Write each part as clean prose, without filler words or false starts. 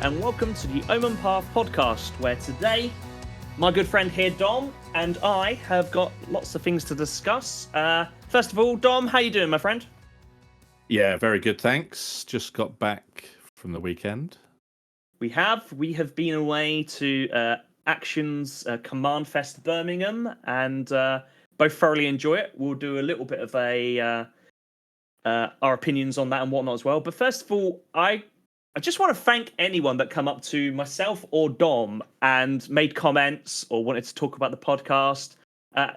and welcome to the Omen Path podcast, where today my good friend here, Dom, and I have got lots of things to discuss. First of all, Dom, how you doing, my friend? Yeah, very good, thanks. Just got back from the weekend. We have been away to Axion's CommandFest Birmingham, and both thoroughly enjoy it. We'll do a little bit of our opinions on that and whatnot as well. But first of all, I just want to thank anyone that come up to myself or Dom and made comments or wanted to talk about the podcast.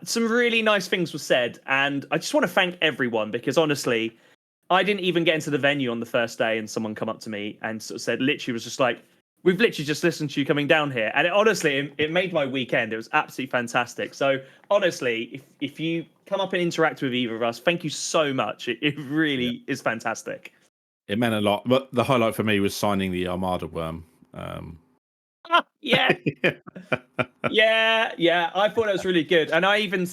Some really nice things were said, and I just want to thank everyone because honestly, I didn't even get into the venue on the first day, and someone come up to me and sort of said, literally was just like, "We've literally just listened to you coming down here," and it made my weekend. It was absolutely fantastic. So honestly, if you come up and interact with either of us, thank you so much. It really is fantastic. It meant a lot, but the highlight for me was signing the Armada worm. Yeah. Yeah. I thought it was really good, and I even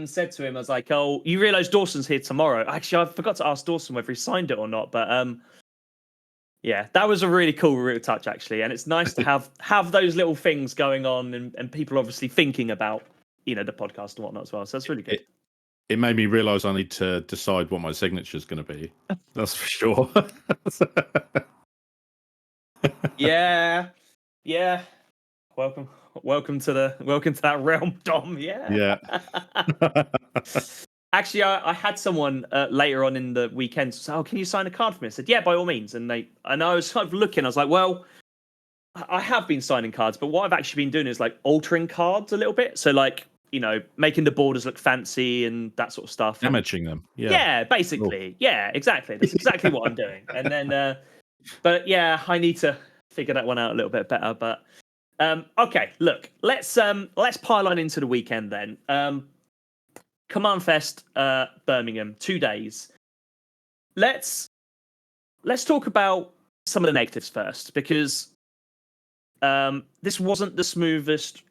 said to him, I was like, "Oh, you realise Dawson's here tomorrow?" Actually, I forgot to ask Dawson whether he signed it or not, but yeah, that was a really cool real touch actually, and it's nice to have those little things going on, and people obviously thinking about the podcast and whatnot as well. So that's really good. It made me realise I need to decide what my signature is going to be. That's for sure. Yeah. Welcome to that realm, Dom. Yeah. Actually, I had someone later on in the weekend say, "Oh, can you sign a card for me?" I said, "Yeah, by all means." And I was kind of looking. I was like, "Well, I have been signing cards, but what I've actually been doing is like altering cards a little bit. So like, making the borders look fancy and that sort of stuff. Damaging them. Yeah, basically. Yeah, exactly. That's exactly what I'm doing. And then, but yeah, I need to figure that one out a little bit better. But okay, look, let's pile on into the weekend then. CommandFest Birmingham, 2 days. Let's talk about some of the negatives first, because this wasn't the smoothest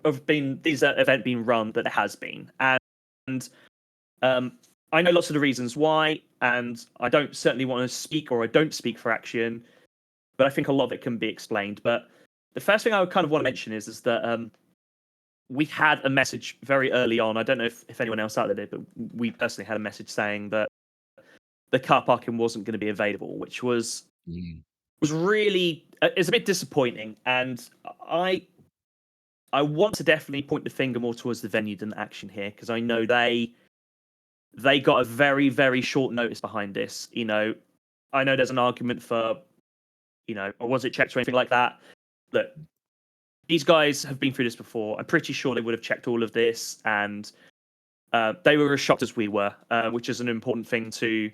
of these event being run that it has been, and I know lots of the reasons why, and I don't certainly want to speak, or I don't speak for Axion, but I think a lot of it can be explained. But the first thing I would kind of want to mention is that we had a message very early on. I don't know if anyone else out there did, but we personally had a message saying that the car parking wasn't going to be available, which was really it's a bit disappointing. And I want to definitely point the finger more towards the venue than Axion here, because I know they got a very, very short notice behind this. I know there's an argument for, or was it checked or anything like that? Look, these guys have been through this before. I'm pretty sure they would have checked all of this, and they were as shocked as we were, which is an important thing to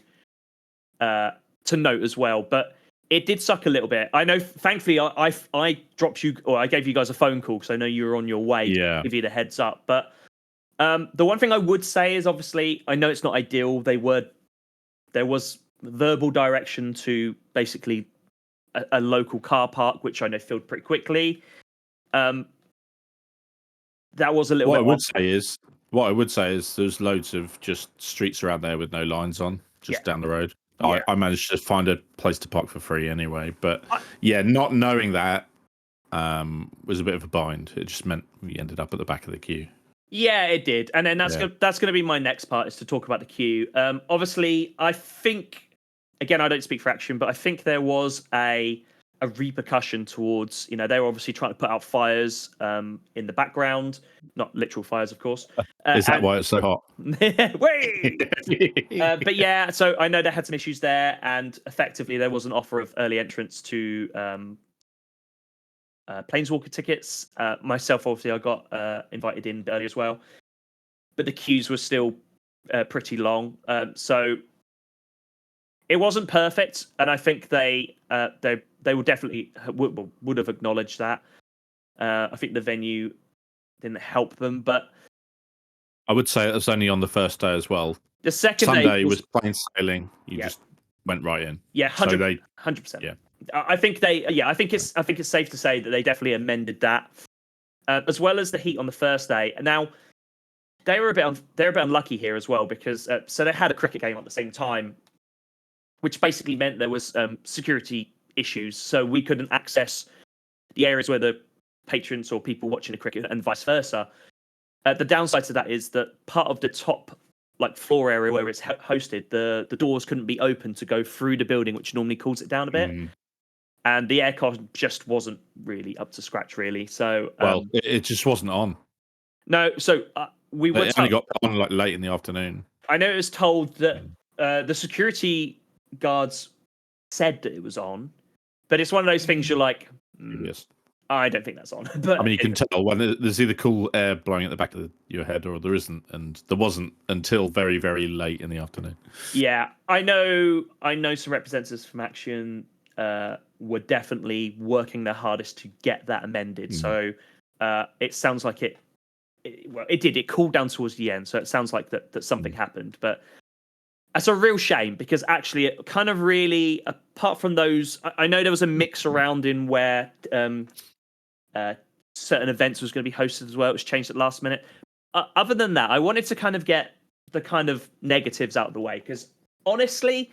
note as well. But it did suck a little bit. I know, thankfully, I dropped you, or I gave you guys a phone call because I know you were on your way to give you the heads up. But the one thing I would say is, obviously, I know it's not ideal. There was verbal direction to basically a local car park, which I know filled pretty quickly. That was a little bit. What I would say is there's loads of just streets around there with no lines on, just down the road. Yeah. I managed to find a place to park for free anyway. But not knowing that was a bit of a bind. It just meant we ended up at the back of the queue. Yeah, it did. And then that's going to be my next part, is to talk about the queue. Obviously, I think, again, I don't speak for Axion, but I think there was a repercussion towards, they were obviously trying to put out fires in the background, not literal fires, of course. Is that why it's so hot? But yeah, so I know they had some issues there, and effectively there was an offer of early entrance to Planeswalker tickets. Myself, obviously, I got invited in early as well, but the queues were still pretty long. So it wasn't perfect, and I think they would definitely would have acknowledged that. I think the venue didn't help them, but I would say it was only on the first day as well. The second Sunday was plain sailing. You just went right in. Yeah, 100%. Yeah, I think it's safe to say that they definitely amended that, as well as the heat on the first day. And now they're a bit unlucky here as well, because so they had a cricket game at the same time. which basically meant there was security issues, so we couldn't access the areas where the patrons or people watching the cricket and vice versa. The downside to that is that part of the top floor area where it's hosted, the doors couldn't be opened to go through the building, which normally cools it down a bit. And the aircon just wasn't really up to scratch, really. So it just wasn't on. No, so we were only got on late in the afternoon. I know it was told that the security guards said that it was on, but it's one of those things you're like, Yes. I don't think that's on. But I mean, you can tell when there's either cool air blowing at the back of your head or there isn't, and there wasn't until very, very late in the afternoon. Yeah, I know some representatives from Axion were definitely working their hardest to get that amended. So it sounds like it did. It cooled down towards the end, so it sounds like that something happened. But it's a real shame because actually it kind of really, apart from those, I know there was a mix around in where certain events was going to be hosted as well. It was changed at the last minute. Other than that, I wanted to kind of get the kind of negatives out of the way because honestly,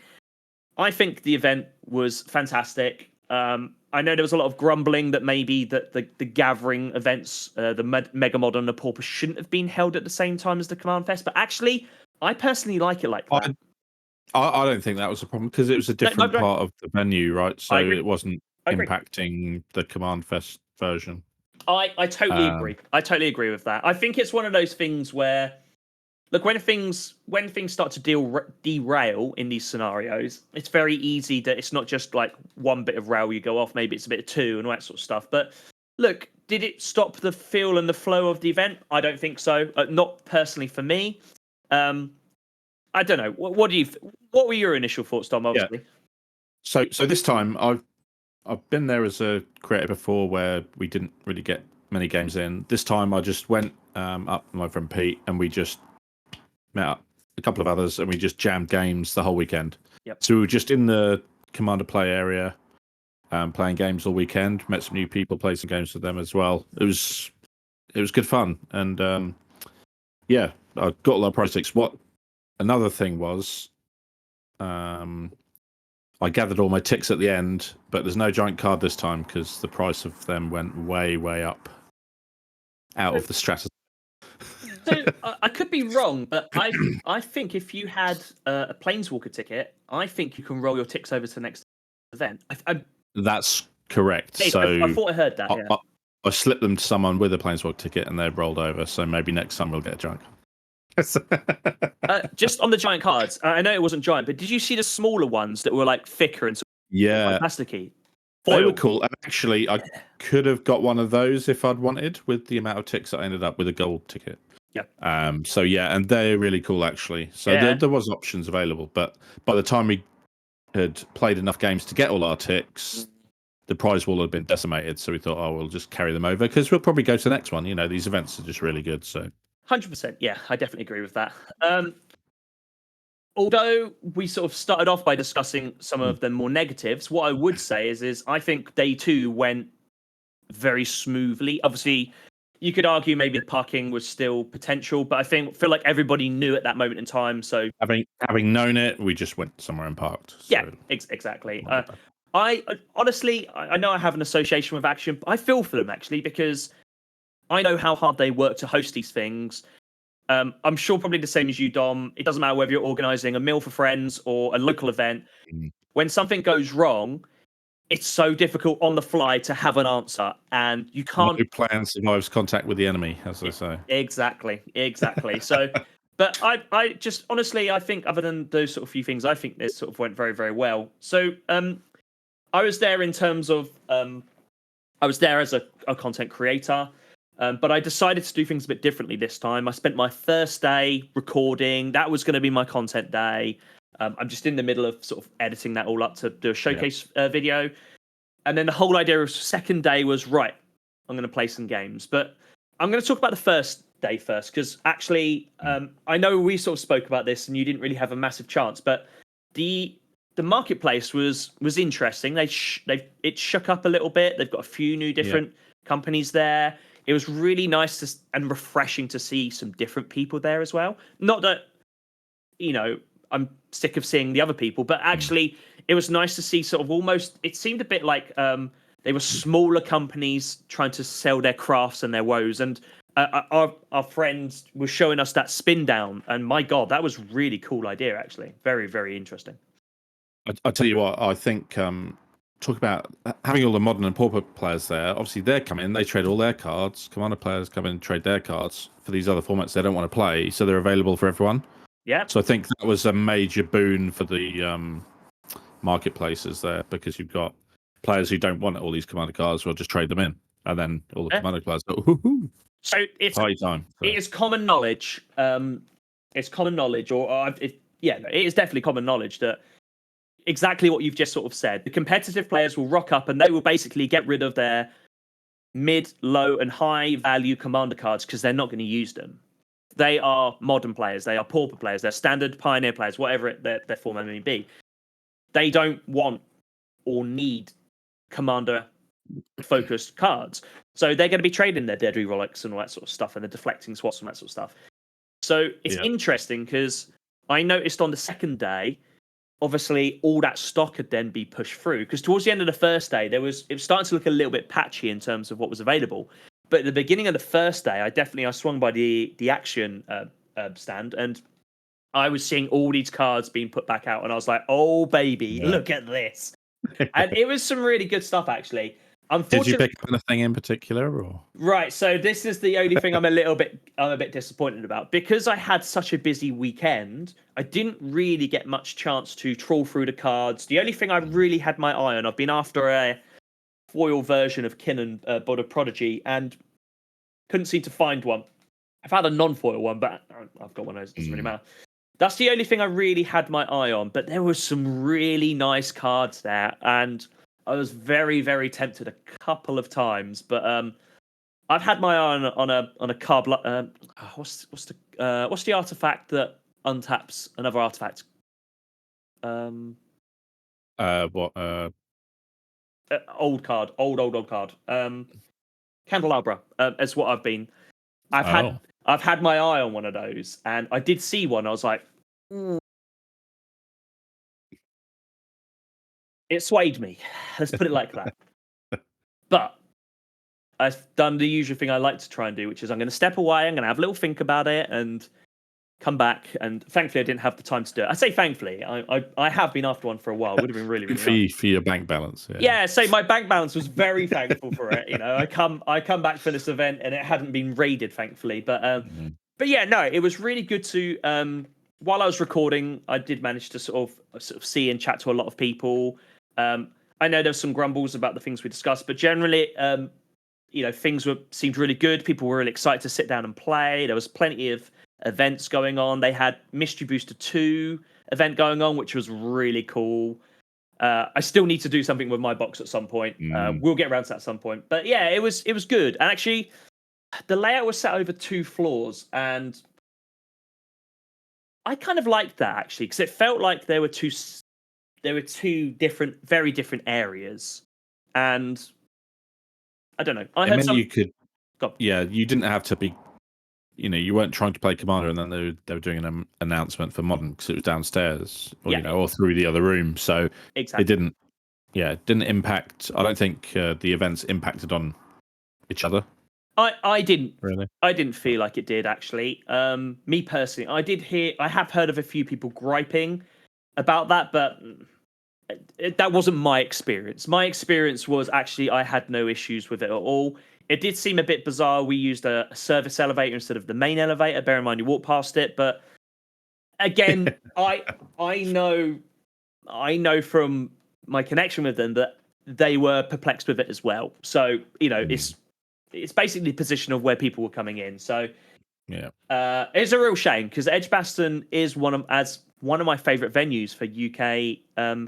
I think the event was fantastic. I know there was a lot of grumbling that maybe that the gathering events, the Mega Mod and the Pauper shouldn't have been held at the same time as the CommandFest, but actually, I personally like it like that. I don't think that was a problem because it was a different part of the venue, right? So it wasn't impacting the CommandFest version. I totally agree. I totally agree with that. I think it's one of those things where, look, when things start to derail in these scenarios, it's very easy that it's not just like one bit of rail you go off. Maybe it's a bit of two and all that sort of stuff. But look, did it stop the feel and the flow of the event? I don't think so. Not personally for me. I don't know. What were your initial thoughts, Dom? Obviously. Yeah. So this time I've been there as a creator before where we didn't really get many games in. This time I just went up with my friend Pete and we just met up a couple of others and we just jammed games the whole weekend. Yep. So we were just in the Commander Play area playing games all weekend, met some new people, played some games with them as well. It was good fun. And I got a lot of projects. Another thing was I gathered all my ticks at the end, but there's no giant card this time because the price of them went way, way up out of the stratosphere. So I could be wrong, but I think if you had a Planeswalker ticket, I think you can roll your ticks over to the next event. That's correct. So I thought I heard that. I slipped them to someone with a Planeswalker ticket and they've rolled over. So maybe next time we'll get a giant. Just on the giant cards, I know it wasn't giant, but did you see the smaller ones that were like thicker and plasticky? They were cool. And actually, I could have got one of those if I'd wanted with the amount of ticks I ended up with a gold ticket. Yeah. And they're really cool actually. So there was options available, but by the time we had played enough games to get all our ticks, the prize wall had been decimated. So we thought, we'll just carry them over because we'll probably go to the next one. You know, these events are just really good. So 100%. Yeah, I definitely agree with that. Although we sort of started off by discussing some of the more negatives, what I would say is I think day 2 went very smoothly. Obviously, you could argue maybe the parking was still potential, but I feel like everybody knew at that moment in time. So having known it, we just went somewhere and parked. So. Yeah, exactly. I honestly, I know I have an association with Axion, but I feel for them actually because I know how hard they work to host these things. I'm sure probably the same as you, Dom. It doesn't matter whether you're organising a meal for friends or a local event. When something goes wrong, it's so difficult on the fly to have an answer, and you can't. No plan survives contact with the enemy, as they say. Exactly. So, but I just honestly, I think other than those sort of few things, I think this sort of went very, very well. So, I was there in terms of, I was there as a content creator. But I decided to do things a bit differently this time. I spent my first day recording. That was going to be my content day. I'm just in the middle of sort of editing that all up to do a showcase video. And then the whole idea of second day was, right, I'm going to play some games. But I'm going to talk about the first day first, because actually, I know we sort of spoke about this and you didn't really have a massive chance, but the marketplace was interesting. It shook up a little bit. They've got a few new different companies there. It was really nice and refreshing to see some different people there as well. Not that, I'm sick of seeing the other people. But actually, it was nice to see sort of almost. It seemed a bit like they were smaller companies trying to sell their crafts and their woes. And our friend was showing us that spin down, and my God, that was really cool idea. Actually, very very interesting. I tell you what, I think talk about having all the modern and pauper players there. Obviously, they're coming. They trade all their cards. Commander players come in and trade their cards for these other formats they don't want to play, so they're available for everyone. Yeah. So I think that was a major boon for the marketplaces there, because you've got players who don't want all these Commander cards, will just trade them in, and then all the Commander players go, "Hoo-hoo." So it's party time. So. It is common knowledge. It's common knowledge, it is definitely common knowledge that exactly what you've just sort of said. The competitive players will rock up and they will basically get rid of their mid, low, and high value Commander cards because they're not going to use them. They are modern players. They are pauper players. They're standard Pioneer players, whatever their format may be. They don't want or need Commander focused cards. So they're going to be trading their Deadly Relics and all that sort of stuff and the deflecting swots and that sort of stuff. So it's interesting because I noticed on the second day, obviously all that stock had then be pushed through, because towards the end of the first day it was starting to look a little bit patchy in terms of what was available. But at the beginning of the first day, I swung by the Axion stand, and I was seeing all these cards being put back out, and I was like, "Oh baby, look at this!" And it was some really good stuff, actually. Did you pick up anything in particular, or right? So this is the only thing I'm a bit disappointed about, because I had such a busy weekend. I didn't really get much chance to trawl through the cards. The only thing I really had my eye on, I've been after a foil version of Kinnan, Bod of Prodigy, and couldn't seem to find one. I've had a non-foil one, but I've got one of those. It doesn't really matter. That's the only thing I really had my eye on. But there were some really nice cards there, and I was very, very tempted a couple of times. But I've had my eye on a card. What's the artifact that untaps another artifact? Old card. Old card. Candelabra. Is what I've been. I've had my eye on one of those, and I did see one. I was like, it swayed me. Let's put it like that. But I've done the usual thing I like to try and do, which is I'm going to step away. I'm going to have a little think about it and come back. And thankfully, I didn't have the time to do it. I say thankfully. I have been after one for a while. It would have been really, really nice. For your bank balance. Yeah. So my bank balance was very thankful for it. You know, I come back for this event and it hadn't been raided, thankfully. But yeah, no, it was really good to. While I was recording, I did manage to sort of see and chat to a lot of people. I know there's some grumbles about the things we discussed, but generally, things seemed really good. People were really excited to sit down and play. There was plenty of events going on. They had Mystery Booster 2 event going on, which was really cool. I still need to do something with my box at some point. We'll get around to that at some point. But yeah, it was good. And actually, the layout was set over 2 floors, and I kind of liked that, actually, because it felt like there were two different, very different areas. And I don't know. You didn't have to be. You weren't trying to play Commander, and then they were doing an announcement for Modern because it was downstairs, or through the other room. So exactly. It didn't impact. I don't think the events impacted on each other. I didn't really. I didn't feel like it did, actually. Me personally, I have heard of a few people griping about that, but that wasn't my experience. My experience was actually I had no issues with it at all. It did seem a bit bizarre. We used a service elevator instead of the main elevator. Bear in mind, you walk past it. But again, I know from my connection with them that they were perplexed with it as well. So it's basically the position of where people were coming in. So it's a real shame, because Edgbaston is one of my favourite venues for UK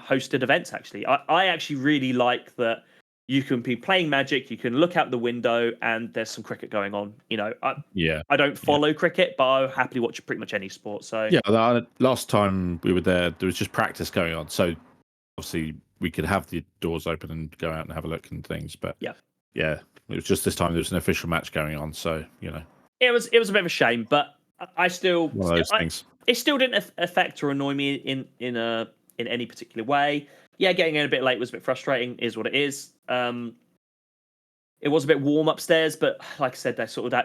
hosted events. Actually, I actually really like that. You can be playing Magic, you can look out the window, and there's some cricket going on. I don't follow cricket, but I'll happily watch pretty much any sport. So last time we were there was just practice going on. So obviously we could have the doors open and go out and have a look and things. But it was just this time there was an official match going on. So it was a bit of a shame, but I still one of those things. it still didn't affect or annoy me in any particular way. Yeah, getting in a bit late was a bit frustrating. Is what it is. It was a bit warm upstairs, but like I said, they sort of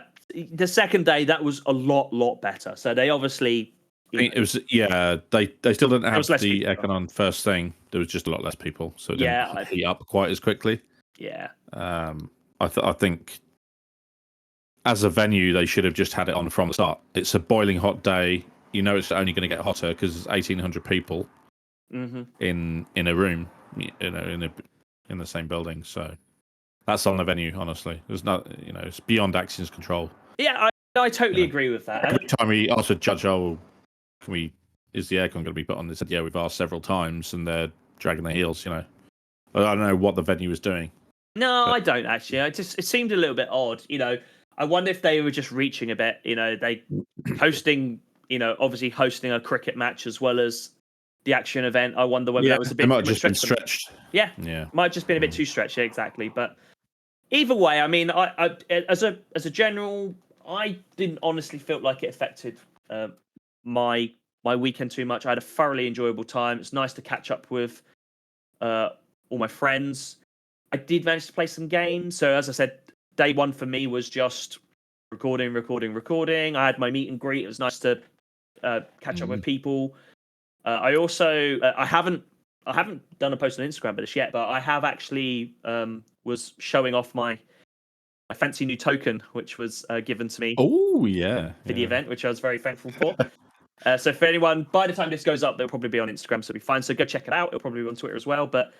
the second day that was a lot better. So they obviously. I think it was they still didn't have the people. aircon on first thing. There was just a lot less people, so it Yeah, didn't heat up quite as quickly. Yeah. I think as a venue they should have just had it on from the start. It's a boiling hot day. You know it's only going to get hotter because there's 1,800 people in a room, you know, in the same building. So that's on the venue. Honestly, there's not, you know, it's beyond Axion's control. Yeah, I totally agree with that. Every time we asked a judge, is the aircon going to be put on? They said, yeah, we've asked several times, and they're dragging their heels. You know, I don't know what the venue was doing. No, I don't actually. It seemed a little bit odd. You know, I wonder if they were just reaching a bit. You know, they hosting. You know, obviously hosting a cricket match as well as the Axion event. I wonder whether that was a bit. It might have just been stretched. Yeah, might have just been a bit too stretched. Yeah, exactly. But either way, I mean, I as a general, I didn't honestly feel like it affected my weekend too much. I had a thoroughly enjoyable time. It's nice to catch up with all my friends. I did manage to play some games. So as I said, day one for me was just recording. I had my meet and greet. It was nice to catch up with people. I also I haven't done a post on Instagram about this yet, but I have actually was showing off my fancy new token, which was given to me. Oh yeah, for the event, which I was very thankful for. So for anyone, by the time this goes up, they'll probably be on Instagram, so it'll be fine. So go check it out. It'll probably be on Twitter as well. But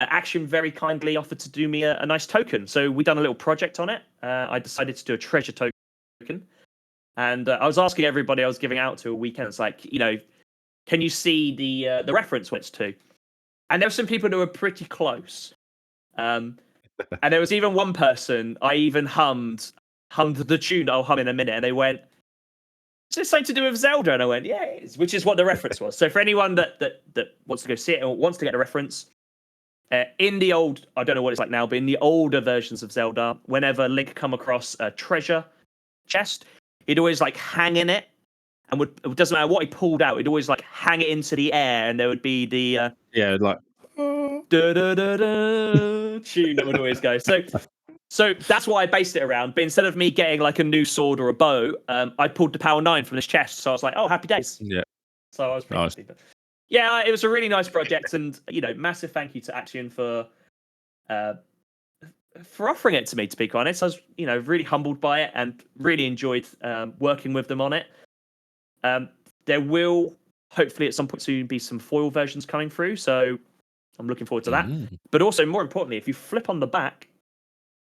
Axion very kindly offered to do me a nice token. So we done a little project on it. I decided to do a treasure token. And I was asking everybody I was giving out to a weekend, it's like, you know, can you see the reference what it's to? And there were some people who were pretty close. And there was even one person, I even hummed the tune I'll hum in a minute, and they went, is this something to do with Zelda? And I went, yeah, it is, which is what the reference was. So for anyone that wants to go see it or wants to get a reference, in the old, I don't know what it's like now, but in the older versions of Zelda, whenever Link come across a treasure chest, he'd always like hang in it, and it doesn't matter what he pulled out, he'd always like hang it into the air, and there would be the like da da da da tune that would always go. So that's what I based it around. But instead of me getting like a new sword or a bow, I pulled the Power 9 from this chest. So I was like, oh, happy days. Yeah. So I was pretty happy. But yeah, it was a really nice project, and you know, massive thank you to Axion for offering it to me. To be honest, I was, you know, really humbled by it and really enjoyed working with them on it. There will hopefully at some point soon be some foil versions coming through, so I'm looking forward to that. But also, more importantly, if you flip on the back,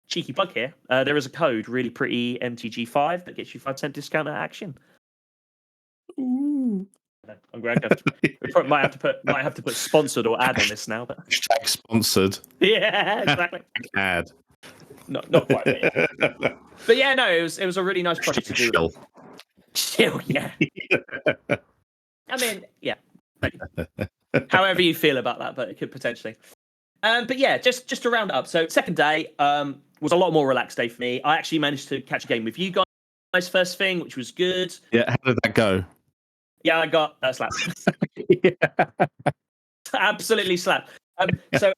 cheeky plug here, there is a code, ReallyPrettyMTG5, that gets you 5% discount at Axion. Ooh. I'm going to might have to put sponsored or ad on this now, but hashtag sponsored. Yeah, exactly. Ad. Not quite. But yeah, no, it was a really nice project to do. Chill, yeah. I mean, yeah. Maybe. However you feel about that, but it could potentially. But yeah, just to round it up. So second day was a lot more relaxed day for me. I actually managed to catch a game with you guys first thing, which was good. Yeah, how did that go? Yeah, I got slapped. Absolutely slapped. So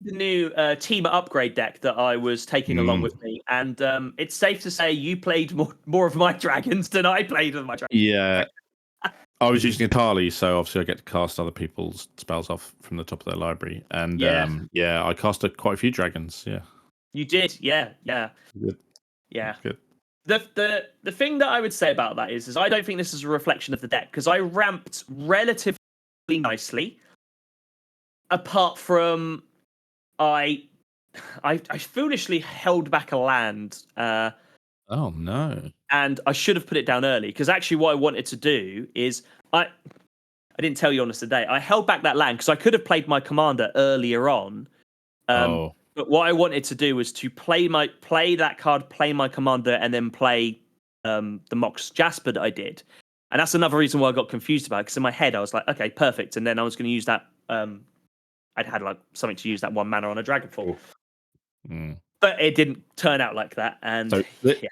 the new team upgrade deck that I was taking along with me, and it's safe to say you played more of my dragons than I played of my dragons. Yeah. I was using Atali, so obviously I get to cast other people's spells off from the top of their library. And I casted quite a few dragons, yeah. You did, yeah. Good. Yeah. Good. The thing that I would say about that is I don't think this is a reflection of the deck, because I ramped relatively nicely, apart from I foolishly held back a land. Oh no! And I should have put it down early, because actually what I wanted to do is I didn't tell you on this today. I held back that land because I could have played my commander earlier on. But what I wanted to do was to play that card, play my commander, and then play the Mox Jasper that I did. And that's another reason why I got confused about it, because in my head I was like, okay, perfect. And then I was going to use that. I'd had like something to use that 1 mana on a Dragonfall. But it didn't turn out like that. And so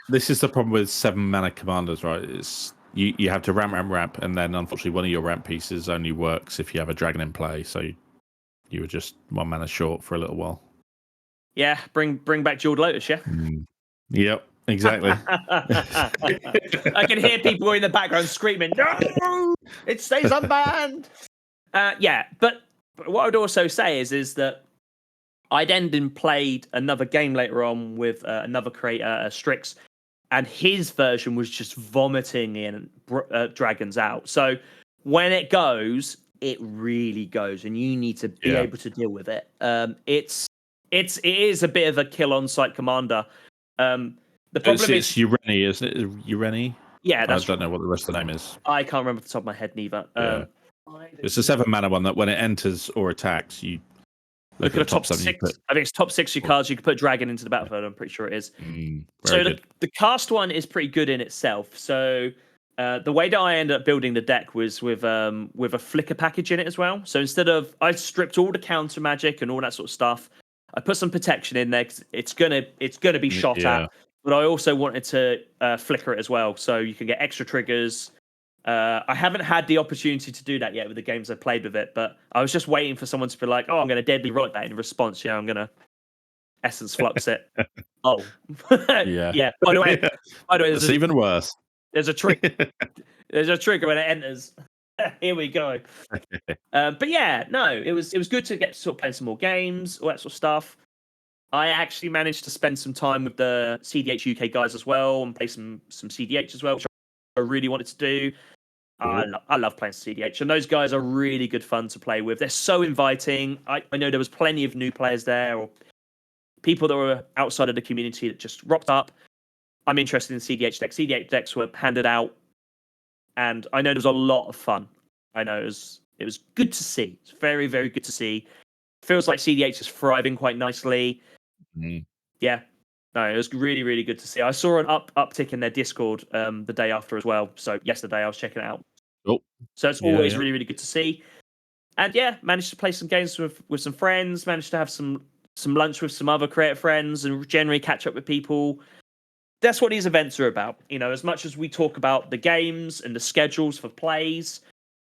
this is the problem with 7 mana commanders, right? It's you have to ramp, and then unfortunately one of your ramp pieces only works if you have a dragon in play. So you were just 1 mana short for a little while. Yeah, bring back Jeweled Lotus, yeah? Yep, exactly. I can hear people in the background screaming, no, it stays unbanned. Yeah, but what I would also say is that I then played another game later on with another creator, Strix, and his version was just vomiting in dragons out. So when it goes, it really goes, and you need to be able to deal with it. It is a bit of a kill on site commander. The problem is Ureni, isn't it? Ureni? Yeah, I don't know what the rest of the name is. I can't remember off the top of my head neither. It's a 7 mana one that when it enters or attacks, you look at the top 6. I think it's top 6 your cards. You can put dragon into the battlefield. I'm pretty sure it is. So the cast one is pretty good in itself. So the way that I ended up building the deck was with a flicker package in it as well. So instead of I stripped all the counter magic and all that sort of stuff, I put some protection in there because it's gonna be shot at. But I also wanted to flicker it as well, so you can get extra triggers. I haven't had the opportunity to do that yet with the games I've played with it, but I was just waiting for someone to be like, "Oh, I'm going to deadly right that in response. Yeah, I'm going to essence flux it." Oh, yeah. By the way, it's even worse. There's a trick. There's a trigger when it enters. Here we go. But yeah, no, it was good to get to sort of play some more games, all that sort of stuff. I actually managed to spend some time with the CDH UK guys as well and play some CDH as well, which I really wanted to do. I love playing CDH, and those guys are really good fun to play with. They're so inviting. I know there was plenty of new players there, or people that were outside of the community that just rocked up. I'm interested in CDH decks. CDH decks were handed out, and I know there was a lot of fun. I know it was good to see. It's very, very good to see. Feels like CDH is thriving quite nicely. Yeah, no, it was really, really good to see. I saw an uptick in their Discord the day after as well. So yesterday I was checking it out. So it's always really, really good to see. And yeah, managed to play some games with some friends. Managed to have some lunch with some other creative friends, and generally catch up with people. That's what these events are about. You know, as much as we talk about the games and the schedules for plays,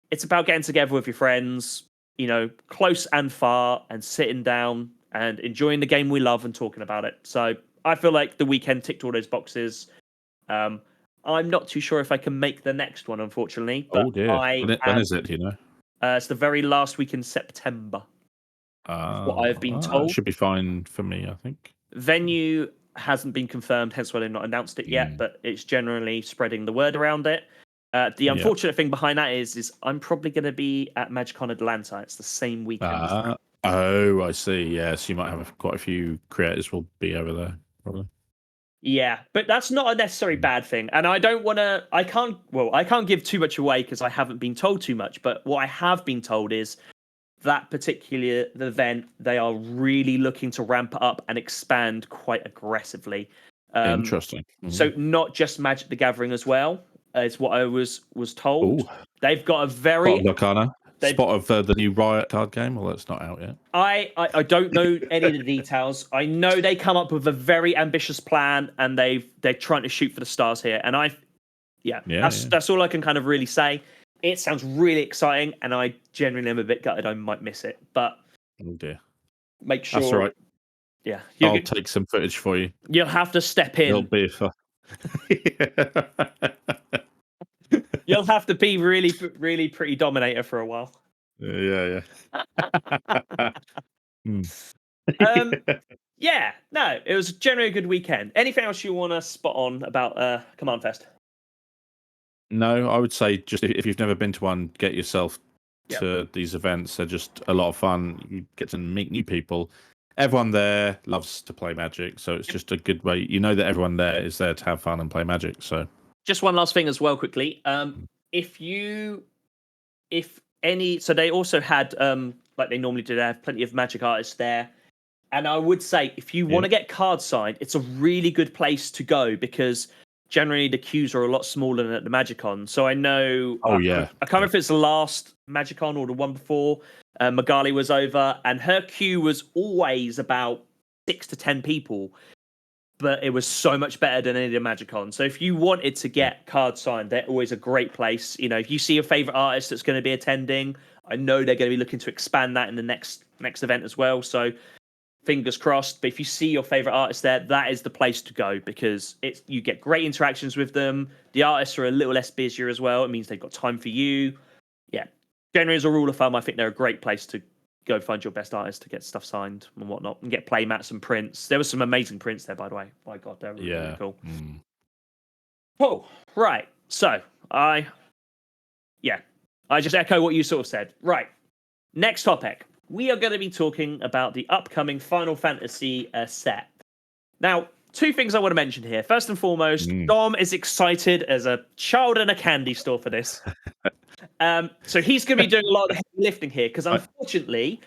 it's about getting together with your friends, you know, close and far, and sitting down and enjoying the game we love and talking about it. So I feel like the weekend ticked all those boxes. I'm not too sure if I can make the next one, unfortunately. But oh dear. When is it, do you know? It's the very last week in September. What I've been told. It should be fine for me, I think. Venue hasn't been confirmed, hence why they've not announced it yet, but it's generally spreading the word around it. The unfortunate thing behind that is I'm probably going to be at MagicCon Atlanta. It's the same weekend. Oh, I see. Yes, you might have quite a few creators will be over there, probably. Yeah, but that's not a necessarily bad thing. And I don't want to. I can't give too much away because I haven't been told too much. But what I have been told is that particular event, they are really looking to ramp it up and expand quite aggressively. Interesting. So not just Magic the Gathering as well, is what I was told. They've got a very spot of the new Riot card game. Well, that's not out yet. I don't know any of the details. I know they come up with a very ambitious plan, and they're trying to shoot for the stars here. And that's all I can kind of really say. It sounds really exciting, and I genuinely am a bit gutted I might miss it. But oh dear, make sure that's all right. Yeah, I'll take some footage for you. You'll have to step in. It'll be fun. You'll have to be really, really pretty Dominator for a while. Yeah. Yeah, no, it was generally a good weekend. Anything else you want to spot on about CommandFest? No, I would say just if you've never been to one, get yourself to these events. They're just a lot of fun. You get to meet new people. Everyone there loves to play Magic, so it's just a good way. You know that everyone there is there to have fun and play Magic. So, just one last thing as well, quickly. So they also had like they normally do. They have plenty of Magic artists there, and I would say if you want to get cards signed, it's a really good place to go because generally the queues are a lot smaller than at the MagicCon. So I know. I can't remember if it's the last MagicCon or the one before. Magali was over, and her queue was always about 6 to 10 people. but it was so much better than any of the Magicon. So if you wanted to get cards signed, they're always a great place. You know, if you see your favorite artist that's going to be attending, I know they're going to be looking to expand that in the next event as well. So fingers crossed. But if you see your favorite artist there, that is the place to go, because you get great interactions with them. The artists are a little less busier as well. It means they've got time for you. Yeah, generally as a rule of thumb, I think they're a great place to go find your best artist to get stuff signed and whatnot, and get play mats and prints. There was some amazing prints there, by the way. My God, they're really cool. Oh, right. So I just echo what you sort of said. Right. Next topic. We are going to be talking about the upcoming Final Fantasy set. Now, two things I want to mention here. First and foremost, Dom is excited as a child in a candy store for this. So he's going to be doing a lot of heavy lifting here, because unfortunately,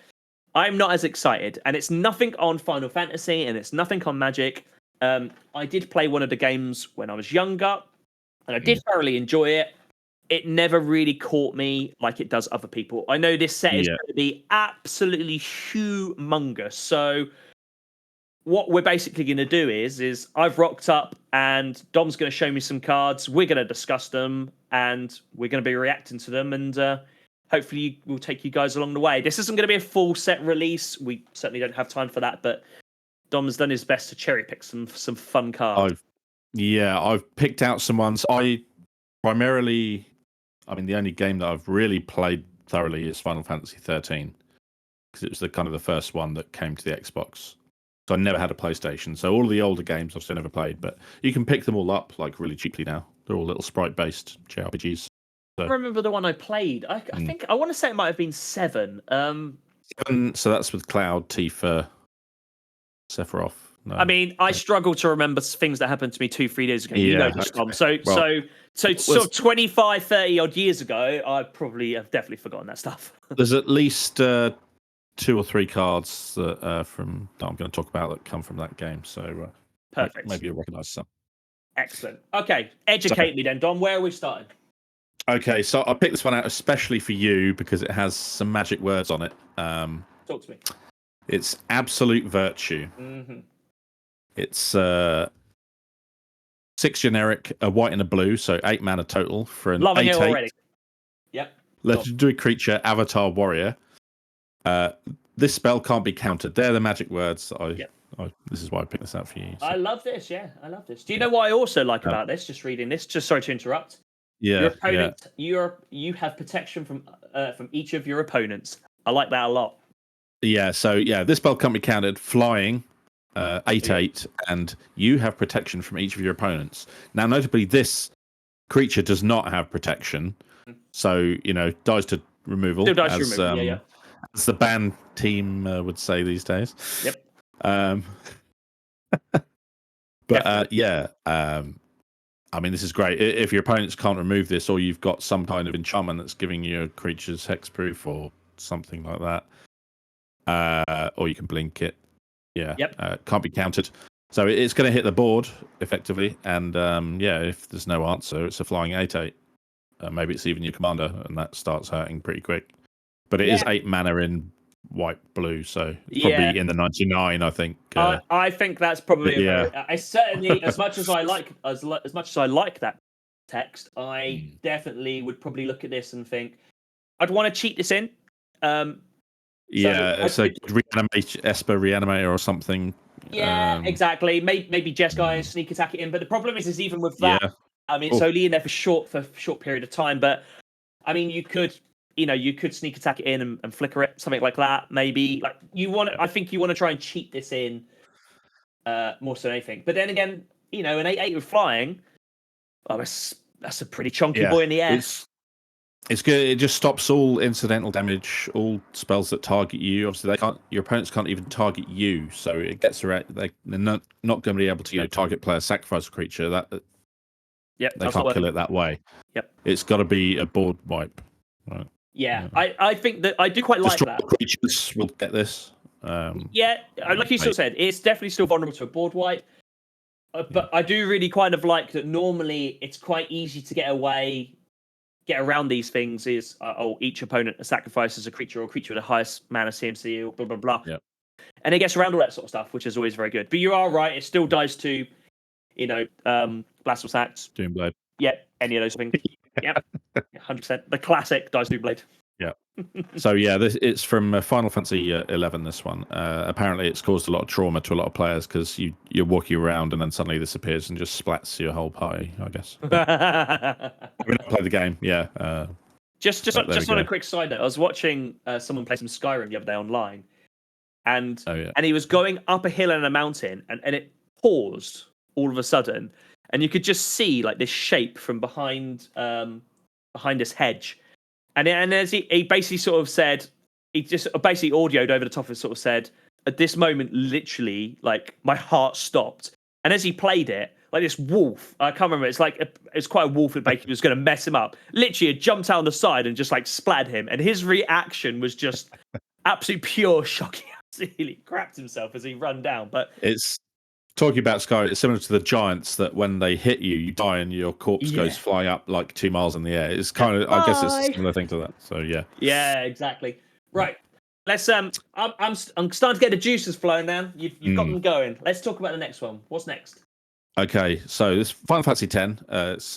I'm not as excited. And it's nothing on Final Fantasy, and it's nothing on Magic. I did play one of the games when I was younger, and I did thoroughly enjoy it. It never really caught me like it does other people. I know this set is going to be absolutely humongous. So what we're basically going to do is I've rocked up, and Dom's going to show me some cards. We're going to discuss them, and we're going to be reacting to them, and hopefully we'll take you guys along the way. This isn't going to be a full set release. We certainly don't have time for that, but Dom has done his best to cherry pick some fun cards. I've picked out some ones. The only game that I've really played thoroughly is Final Fantasy 13, because it was the first one that came to the Xbox. So I never had a PlayStation. So all of the older games I've still never played, but you can pick them all up like really cheaply now. They're all little sprite-based JRPGs. So. I remember the one I played. I think I want to say it might have been 7. 7. So that's with Cloud, Tifa, Sephiroth. No, I mean, I struggle to remember things that happened to me 2-3 days ago. You know this, Tom. So sort of 25, 30 odd years ago, I probably have definitely forgotten that stuff. There's at least 2 or 3 cards that that I'm going to talk about that come from that game. So perfect. Maybe you'll recognise some. Excellent. Okay, educate me then, Dom. Where are we starting? Okay, so I picked this one out especially for you because it has some magic words on it. Talk to me. It's Absolute Virtue. Mm-hmm. It's 6 generic, a white and a blue, so 8 mana total for an 8/8. Loving it already. Yep. Legendary creature, Avatar Warrior. This spell can't be countered. They're the magic words. This is why I picked this out for you. So. I love this. Yeah, I love this. Do you know what I also like about this? Just reading this. Just sorry to interrupt. Yeah. Your opponent. You have protection from each of your opponents. I like that a lot. Yeah. So this spell can't be countered. Flying. 8/8, and you have protection from each of your opponents. Now, notably, this creature does not have protection, so dies to removal. Still dies to removal. As the band team would say these days. Yep. This is great. If your opponents can't remove this, or you've got some kind of enchantment that's giving your creatures hexproof or something like that, or you can blink it. Yeah. Yep. Can't be countered. So it's going to hit the board effectively, and if there's no answer, it's a flying 8/8. Maybe it's even your commander, and that starts hurting pretty quick. But it is 8 mana in white blue, so it's probably in the 99. I think. I think that's probably. I certainly, as much as I like that text, I definitely would probably look at this and think, I'd want to cheat this in. So reanimate Esper Reanimator or something. Yeah, exactly. Maybe Jeskai and sneak attack it in. But the problem is even with that, I mean, it's only in there for short period of time. But I mean, you could sneak attack it in and flicker it, something like that. Maybe I think you want to try and cheat this in more so than anything. But then again, an 8/8 with flying, that's a pretty chunky boy in the air. It's good. It just stops all incidental damage, all spells that target you. Obviously, your opponents can't even target you, so it gets around. They're not going to be able to target player, sacrifice a creature. They can't kill it that way. Yep, it's got to be a board wipe. Right. Yeah, I think that I do quite like that. Creatures will get this. Like you still said, it's definitely still vulnerable to a board wipe. But I do really kind of like that. Normally, it's quite easy to get around these things. Is each opponent sacrifices a creature or creature with the highest mana CMC or blah blah blah. Yep. and it gets around all that sort of stuff, which is always very good. But you are right; it still dies to, Blast Axe. Doomblade. Yep, any of those things. Yep, 100%. The classic dice Doomblade. Yeah. So yeah, it's from Final Fantasy 11. This one, apparently, it's caused a lot of trauma to a lot of players because you're walking around and then suddenly this appears and just splats your whole party. I guess. Having not played the game, yeah. Just on a quick side note, I was watching someone play some Skyrim the other day online, and he was going up a hill and a mountain, and it paused all of a sudden, and you could just see like this shape from behind this hedge. And as he basically sort of said, he just basically audioed over the top of it, sort of said, at this moment, literally, like, my heart stopped. And as he played it, like this wolf, I can't remember, it's quite a wolf that basically was going to mess him up. Literally, it jumped out on the side and just, like, splattered him. And his reaction was just absolute pure shock. He absolutely crapped himself as he ran down. But it's... Talking about Sky, it's similar to the giants that when they hit you, you die and your corpse goes flying up like 2 miles in the air. It's kind of, I guess it's a similar thing to that. So yeah. Yeah, exactly. Right. Let's. I'm starting to get the juices flowing now. You've got them going. Let's talk about the next one. What's next? Okay, so this Final Fantasy X. It's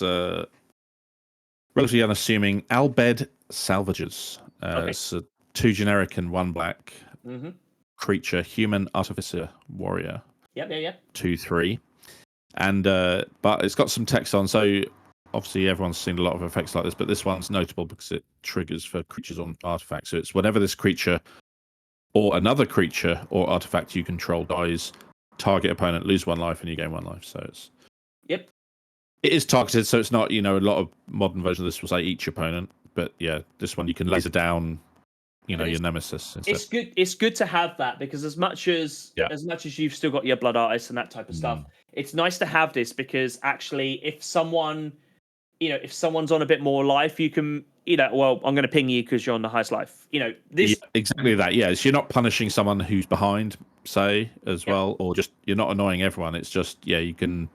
relatively unassuming. Albed Salvages. It's 2 generic and 1 black creature, human artificer warrior. Yeah. 2/3, and but it's got some text on. So obviously everyone's seen a lot of effects like this, but this one's notable because it triggers for creatures on artifacts. So it's whenever this creature or another creature or artifact you control dies, target opponent lose 1 life and you gain 1 life. So it's it is targeted. So it's not a lot of modern versions of this will say each opponent, but yeah, this one you can laser down. Your nemesis. Instead. It's good to have that because as much as you've still got your blood artists and that type of stuff, it's nice to have this because actually, if someone's on a bit more life, you can, well, I'm going to ping you because you're on the highest life. Exactly that. Yeah, so you're not punishing someone who's behind, say, as well, or just you're not annoying everyone. It's just you can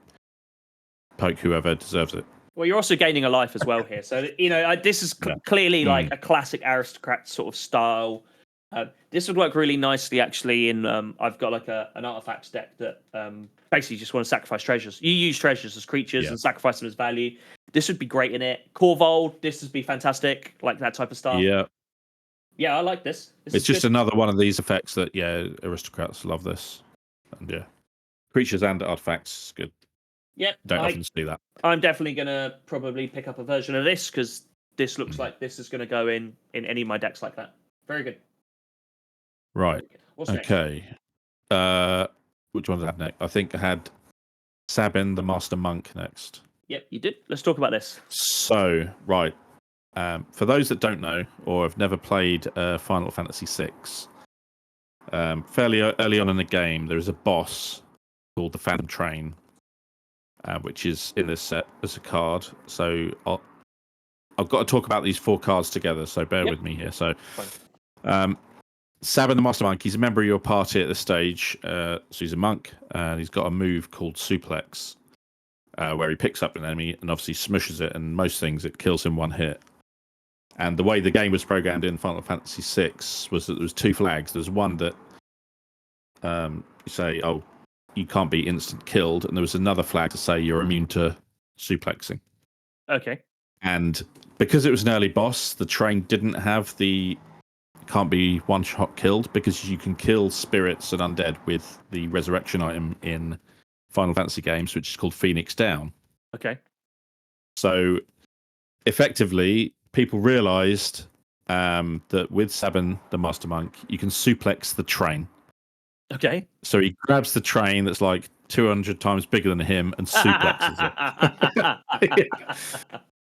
poke whoever deserves it. Well, you're also gaining a life as well here. So, this is clearly like a classic aristocrat sort of style. This would work really nicely, actually, in... I've got like an artifacts deck that basically just want to sacrifice treasures. You use treasures as creatures and sacrifice them as value. This would be great in it. Corvold, this would be fantastic, like that type of stuff. Yeah. Yeah, I like this. It's just another one of these effects that, aristocrats love this. And creatures and artifacts, good. Yep. Don't often see that. I'm definitely going to probably pick up a version of this because this looks like this is going to go in any of my decks like that. Very good. Right. What's next? Okay. Which one did I have next? I think I had Sabin, the Master Monk, next. Yep, you did. Let's talk about this. So, right. For those that don't know or have never played Final Fantasy VI, fairly early on in the game, there is a boss called the Phantom Train. Which is in this set as a card. So I've got to talk about these 4 cards together, so bear with me here. So Sabin the Master Monk, he's a member of your party at this stage. So he's a monk, and he's got a move called Suplex, where he picks up an enemy and obviously smushes it, and most things it kills in 1 hit. And the way the game was programmed in Final Fantasy VI was that there was 2 flags. There's one that you say, you can't be instant killed, and there was another flag to say you're immune to suplexing. Okay. And because it was an early boss, the train didn't have the can't be one-shot killed because you can kill spirits and undead with the resurrection item in Final Fantasy games, which is called Phoenix Down. Okay. So effectively, people realised that with Sabin, the Master Monk, you can suplex the train. Okay. So he grabs the train that's like 200 times bigger than him and suplexes it.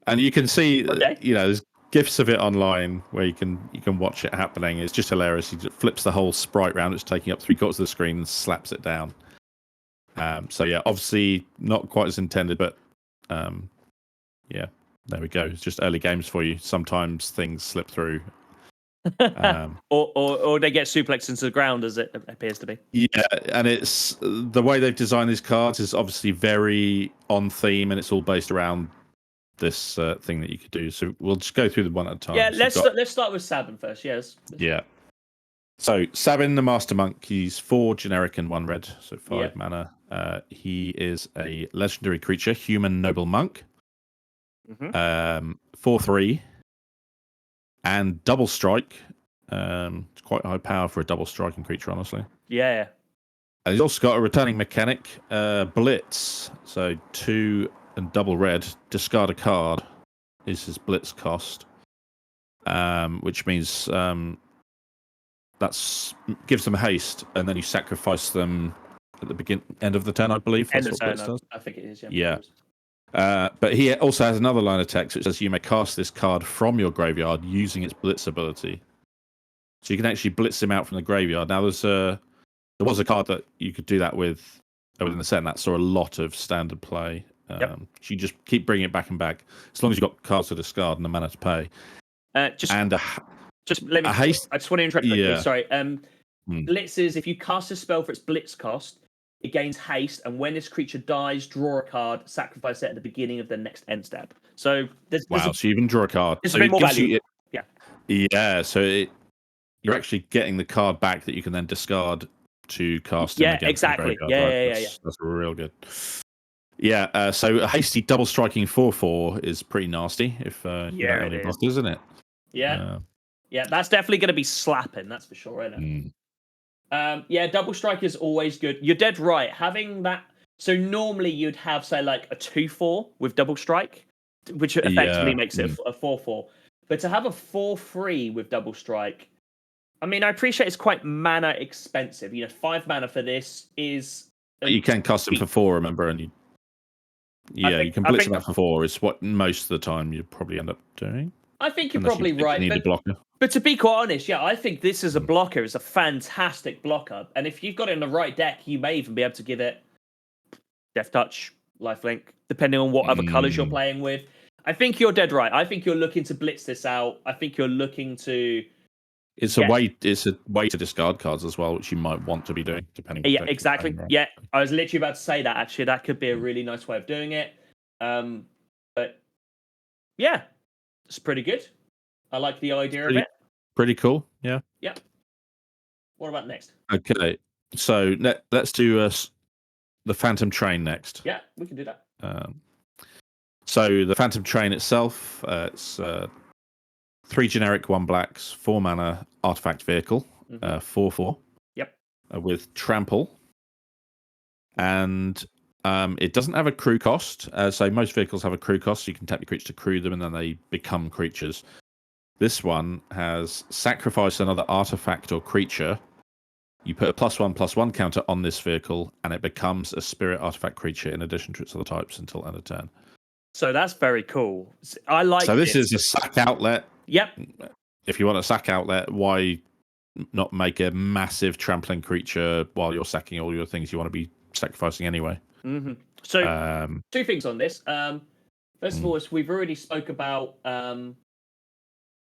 And you can see, there's GIFs of it online where you can watch it happening. It's just hilarious. He just flips the whole sprite round. It's taking up 3/4 of the screen and slaps it down. So obviously not quite as intended, but there we go. It's just early games for you. Sometimes things slip through. or they get suplexed into the ground, as it appears to be. Yeah, and it's the way they've designed these cards is obviously very on theme, and it's all based around this thing that you could do. So we'll just go through them one at a time. Yeah, let's start with Sabin first. Yes. Yeah. So Sabin the Master Monk, he's 4 generic and 1 red, so 5 mana. He is a legendary creature, human noble monk. 4/3 and double strike. It's quite high power for a double striking creature, honestly. Yeah. He's also got a returning mechanic, Blitz. So 2 and double red, discard a card is his Blitz cost, which means that's gives them haste, and then you sacrifice them at the end of the turn, I believe. End of turn, I think it is. Yeah. But he also has another line of text which says you may cast this card from your graveyard using its Blitz ability. So you can actually blitz him out from the graveyard. Now there was a card that you could do that with within the set, and that saw a lot of standard play. So you just keep bringing it back and back, as long as you've got cards to discard and the mana to pay. Just let me. Haste. I just want to interrupt quickly. Sorry. Blitz is if you cast a spell for its Blitz cost, it gains haste, and when this creature dies, draw a card, sacrifice it at the beginning of the next end step. So so you even draw a card. It's so a bit more value. So you're actually getting the card back that you can then discard to cast. Exactly. That's real good. So a hasty double striking 4/4 is pretty nasty if you don't have any blockers, isn't it? Yeah, that's definitely going to be slapping. That's for sure, isn't it? Double strike is always good. You're dead right. Having that, so normally you'd have say like a 2/4 with double strike, which effectively makes it a 4/4. But to have a 4/3 with double strike, I mean, I appreciate it's quite mana expensive. 5 mana for this is. You can cast them for 4, remember, and you can blitz them out for 4. Is what most of the time you probably end up doing. I think you're probably right. You need a blocker. But to be quite honest, I think this as a blocker is a fantastic blocker. And if you've got it in the right deck, you may even be able to give it Death Touch, Lifelink, depending on what other colours you're playing with. I think you're dead right. I think you're looking to blitz this out. I think you're looking to. It's a way to discard cards as well, which you might want to be doing, depending. Yeah, exactly. Right. Yeah, I was literally about to say that. Actually, that could be a really nice way of doing it. But yeah, it's pretty good. I like the idea of it. Pretty cool. Yeah. Yeah. What about next? Okay, so let's do the Phantom Train next. Yeah, we can do that. So the Phantom Train itself, it's 3 generic, 1 blacks, 4 mana artifact vehicle, 4/4. Yep. With trample, and it doesn't have a crew cost. So most vehicles have a crew cost, so you can tap your creature to crew them, and then they become creatures. This one has sacrifice another artifact or creature. You put a +1/+1 counter on this vehicle, and it becomes a spirit artifact creature in addition to its other types until end of turn. So that's very cool. I like. So this is a sack outlet. Yep. If you want a sack outlet, why not make a massive trampling creature while you're sacking all your things you want to be sacrificing anyway? So 2 things on this. First of all, we've already spoke about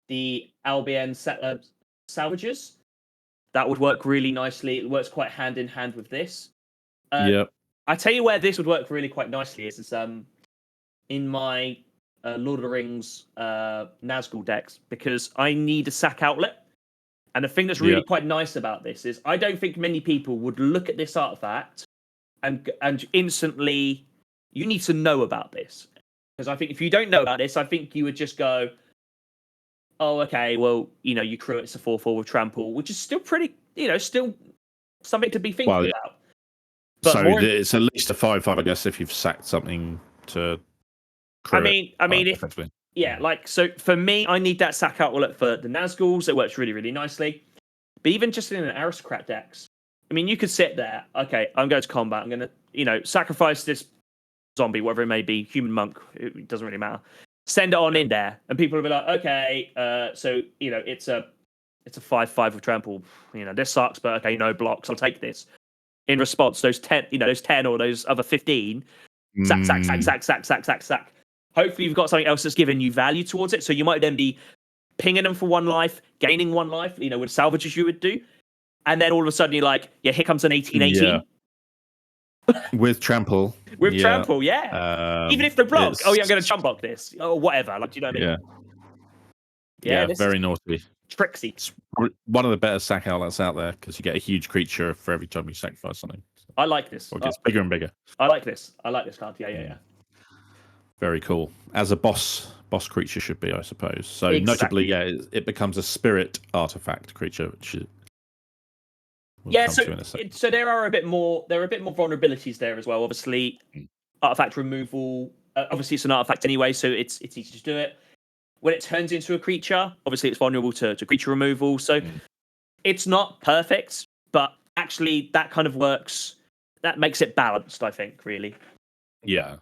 the Albion salvages. That would work really nicely. It works quite hand in hand with this. I tell you where this would work really quite nicely is in my Lord of the Rings Nazgul decks, because I need a sack outlet. And the thing that's really quite nice about this is I don't think many people would look at this artifact and instantly, you need to know about this. Because I think if you don't know about this, I think you would just go, oh, okay, well, you crew it's a 4/4 with trample, which is still pretty, still something to be thinking about. But so it's at least a 5/5, I guess, if you've sacked something to crew so for me, I need that sack outlet for the Nazguls. It works really, really nicely. But even just in an aristocrat decks, I mean, you could sit there, okay, I'm going to combat, I'm going to, sacrifice this zombie, whatever it may be, human monk, it doesn't really matter. Send it on in there, and people will be like, okay, so it's a 5/5 with trample. This sucks, but okay, no blocks. I'll take this. In response, those 10 or those other 15, sack. Hopefully, you've got something else that's giving you value towards it. So you might then be pinging them for 1 life, gaining 1 life. With salvages you would do, and then all of a sudden you're like, yeah, here comes an 18/18. Yeah. With trample. Trample, even if they block, I'm going to chump block this, or whatever. Do you know what I mean? Yeah, very naughty. Tricksy. It's one of the better sack outlets out there because you get a huge creature for every time you sacrifice something. I like this. Or it gets bigger and bigger. I like this. I like this card. Yeah. Very cool. As a boss creature should be, I suppose. So Exactly. notably, it becomes a spirit artifact creature, which so there are a bit more vulnerabilities there as well. Obviously, artifact removal. Obviously, it's an artifact anyway, so it's easy to do it. When it turns into a creature, obviously it's vulnerable to creature removal. So it's not perfect, but actually that kind of works. That makes it balanced, I think. Really. Yeah.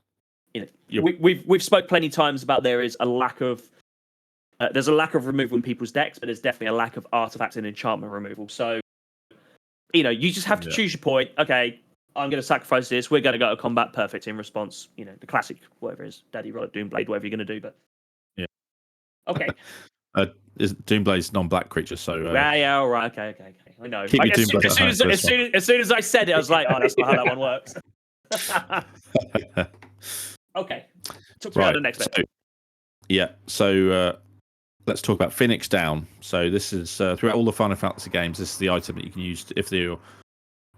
We've spoke plenty times about there's a lack of removal in people's decks, but there's definitely a lack of artifact and enchantment removal. So you just have to choose your point. Okay, I'm going to sacrifice this. We're going to go to combat. Perfect in response. The classic whatever it is, Daddy Roll, Doomblade, whatever you're going to do. But okay. Is Doomblade's non-black creature? So yeah, all right, okay. I know. Keep your Doomblade's as soon as I said it, I was like, oh, that's not how that one works. Okay. Talk about the next bit. So let's talk about Phoenix Down. So this is throughout all the Final Fantasy games, this is the item that you can use if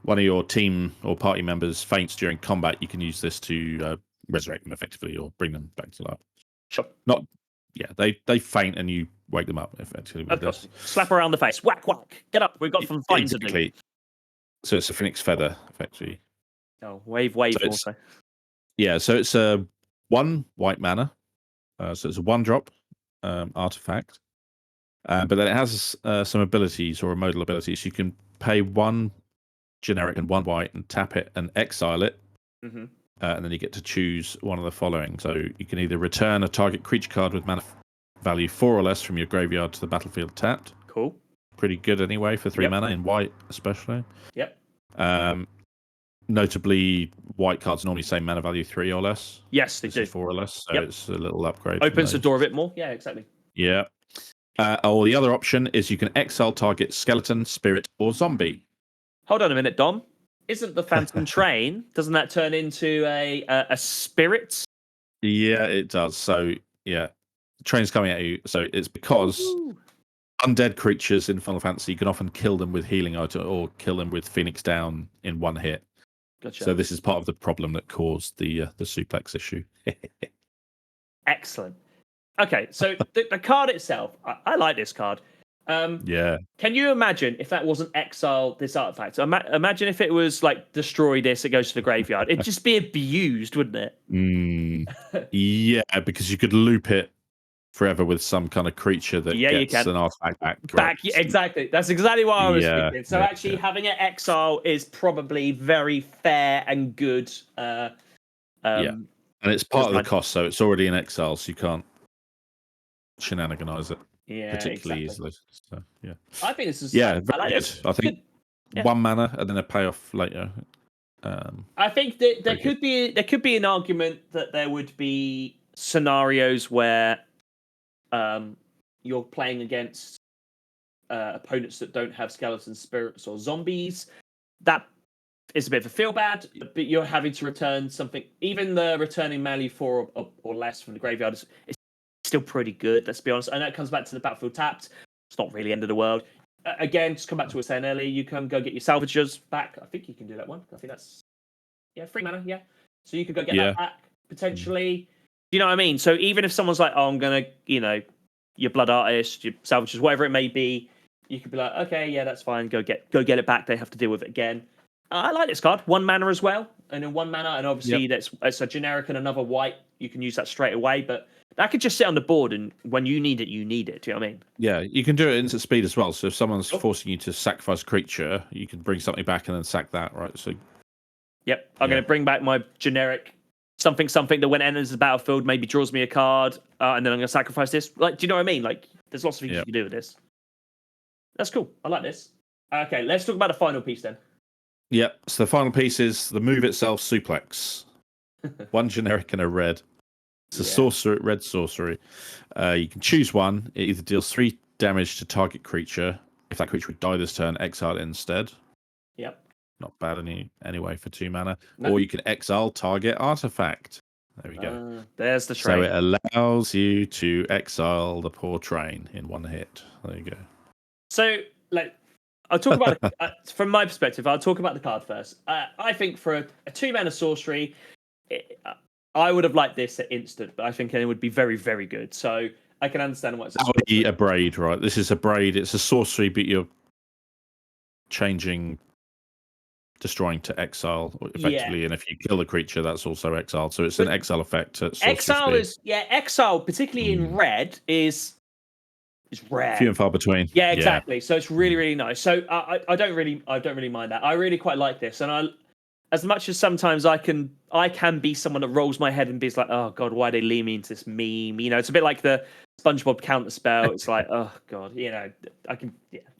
one of your team or party members faints during combat. You can use this to resurrect them effectively or bring them back to life. Sure. They faint and you wake them up effectively. Of course. Slap around the face. Whack. Get up. We've got some fighting to do. So it's a Phoenix Feather effectively. Oh, wave also. Yeah, so it's a 1 white mana. So it's a 1-drop artifact. But then it has some abilities or modal abilities. You can pay 1 generic and 1 white and tap it and exile it. Mm-hmm. And then you get to choose one of the following. So you can either return a target creature card with mana value 4 or less from your graveyard to the battlefield tapped. Cool. Pretty good anyway for 3 mana in white especially. Yep. Notably, white cards normally say mana value 3 or less. Yes, they do. 4 or less, so it's a little upgrade. Opens the door a bit more. Yeah, exactly. Yeah. Or the other option is you can exile target skeleton, spirit, or zombie. Hold on a minute, Dom. Isn't the Phantom Train? Doesn't that turn into a spirit? Yeah, it does. So the train's coming at you. So it's because undead creatures in Final Fantasy, you can often kill them with healing item or kill them with Phoenix Down in one hit. Gotcha. So this is part of the problem that caused the suplex issue. Excellent. Okay, so the card itself, I like this card. Yeah. Can you imagine if that wasn't exile this artifact? Imagine if it was like destroy this, it goes to the graveyard. It'd just be abused, wouldn't it? Yeah, because you could loop it forever with some kind of creature that gets an artifact back. Exactly. That's exactly what I was thinking. So having it exile is probably very fair and good. And it's part of the cost, so it's already in exile, so you can't shenaniganize it particularly easily. So I think this is very like good. I think 1 mana and then a payoff later. I think that there could be an argument that there would be scenarios where you're playing against opponents that don't have skeleton spirits or zombies. That is a bit of a feel bad, but you're having to return something. Even the returning value 4 or less from the graveyard is still pretty good, let's be honest. And that comes back to the battlefield tapped. It's not really end of the world. Again, just come back to what I was saying earlier. You can go get your salvagers back. I think you can do that one. I think that's 3 mana. Yeah, so you could go get that back potentially. Do you know what I mean? So even if someone's like, "Oh, I'm gonna," your blood artist, your salvagers, whatever it may be, you could be like, "Okay, yeah, that's fine. Go get it back." They have to deal with it again. I like this card. 1 mana as well, and in 1 mana, and obviously it's a generic and another white. You can use that straight away, but that could just sit on the board, and when you need it, you need it. Do you know what I mean? Yeah, you can do it instant speed as well. So if someone's forcing you to sacrifice a creature, you can bring something back and then sack that, right? So, I'm going to bring back my generic something that when it enters the battlefield maybe draws me a card, and then I'm going to sacrifice this. Like, do you know what I mean? Like, there's lots of things you can do with this. That's cool. I like this. Okay, let's talk about the final piece then. Yeah, so the final piece is the move itself, Suplex. 1 generic and a red. It's a sorcerer, red sorcery. You can choose one. It either deals 3 damage to target creature. If that creature would die this turn, exile it instead. Yep. Not bad anyway for 2 mana. No. Or you can exile target artifact. There we go. There's the train. So it allows you to exile the poor train in 1 hit. There you go. So, like, I'll talk about from my perspective. I'll talk about the card first. I think for a 2-mana sorcery, I would have liked this at instant, but I think it would be very, very good. So I can understand why it's that would be a braid, right? This is a braid. It's a sorcery, but you're changing, destroying to exile effectively, and if you kill the creature, that's also exiled. So it's an exile effect at exile speed. is exile, particularly in red, is rare. Few and far between. Yeah, exactly. So it's really, really nice. So I don't really mind that. I really quite like this, and as much as sometimes I can be someone that rolls my head and be like, oh god, why they lean me into this meme? You know, it's a bit like the SpongeBob counter spell. It's like, oh god, you know,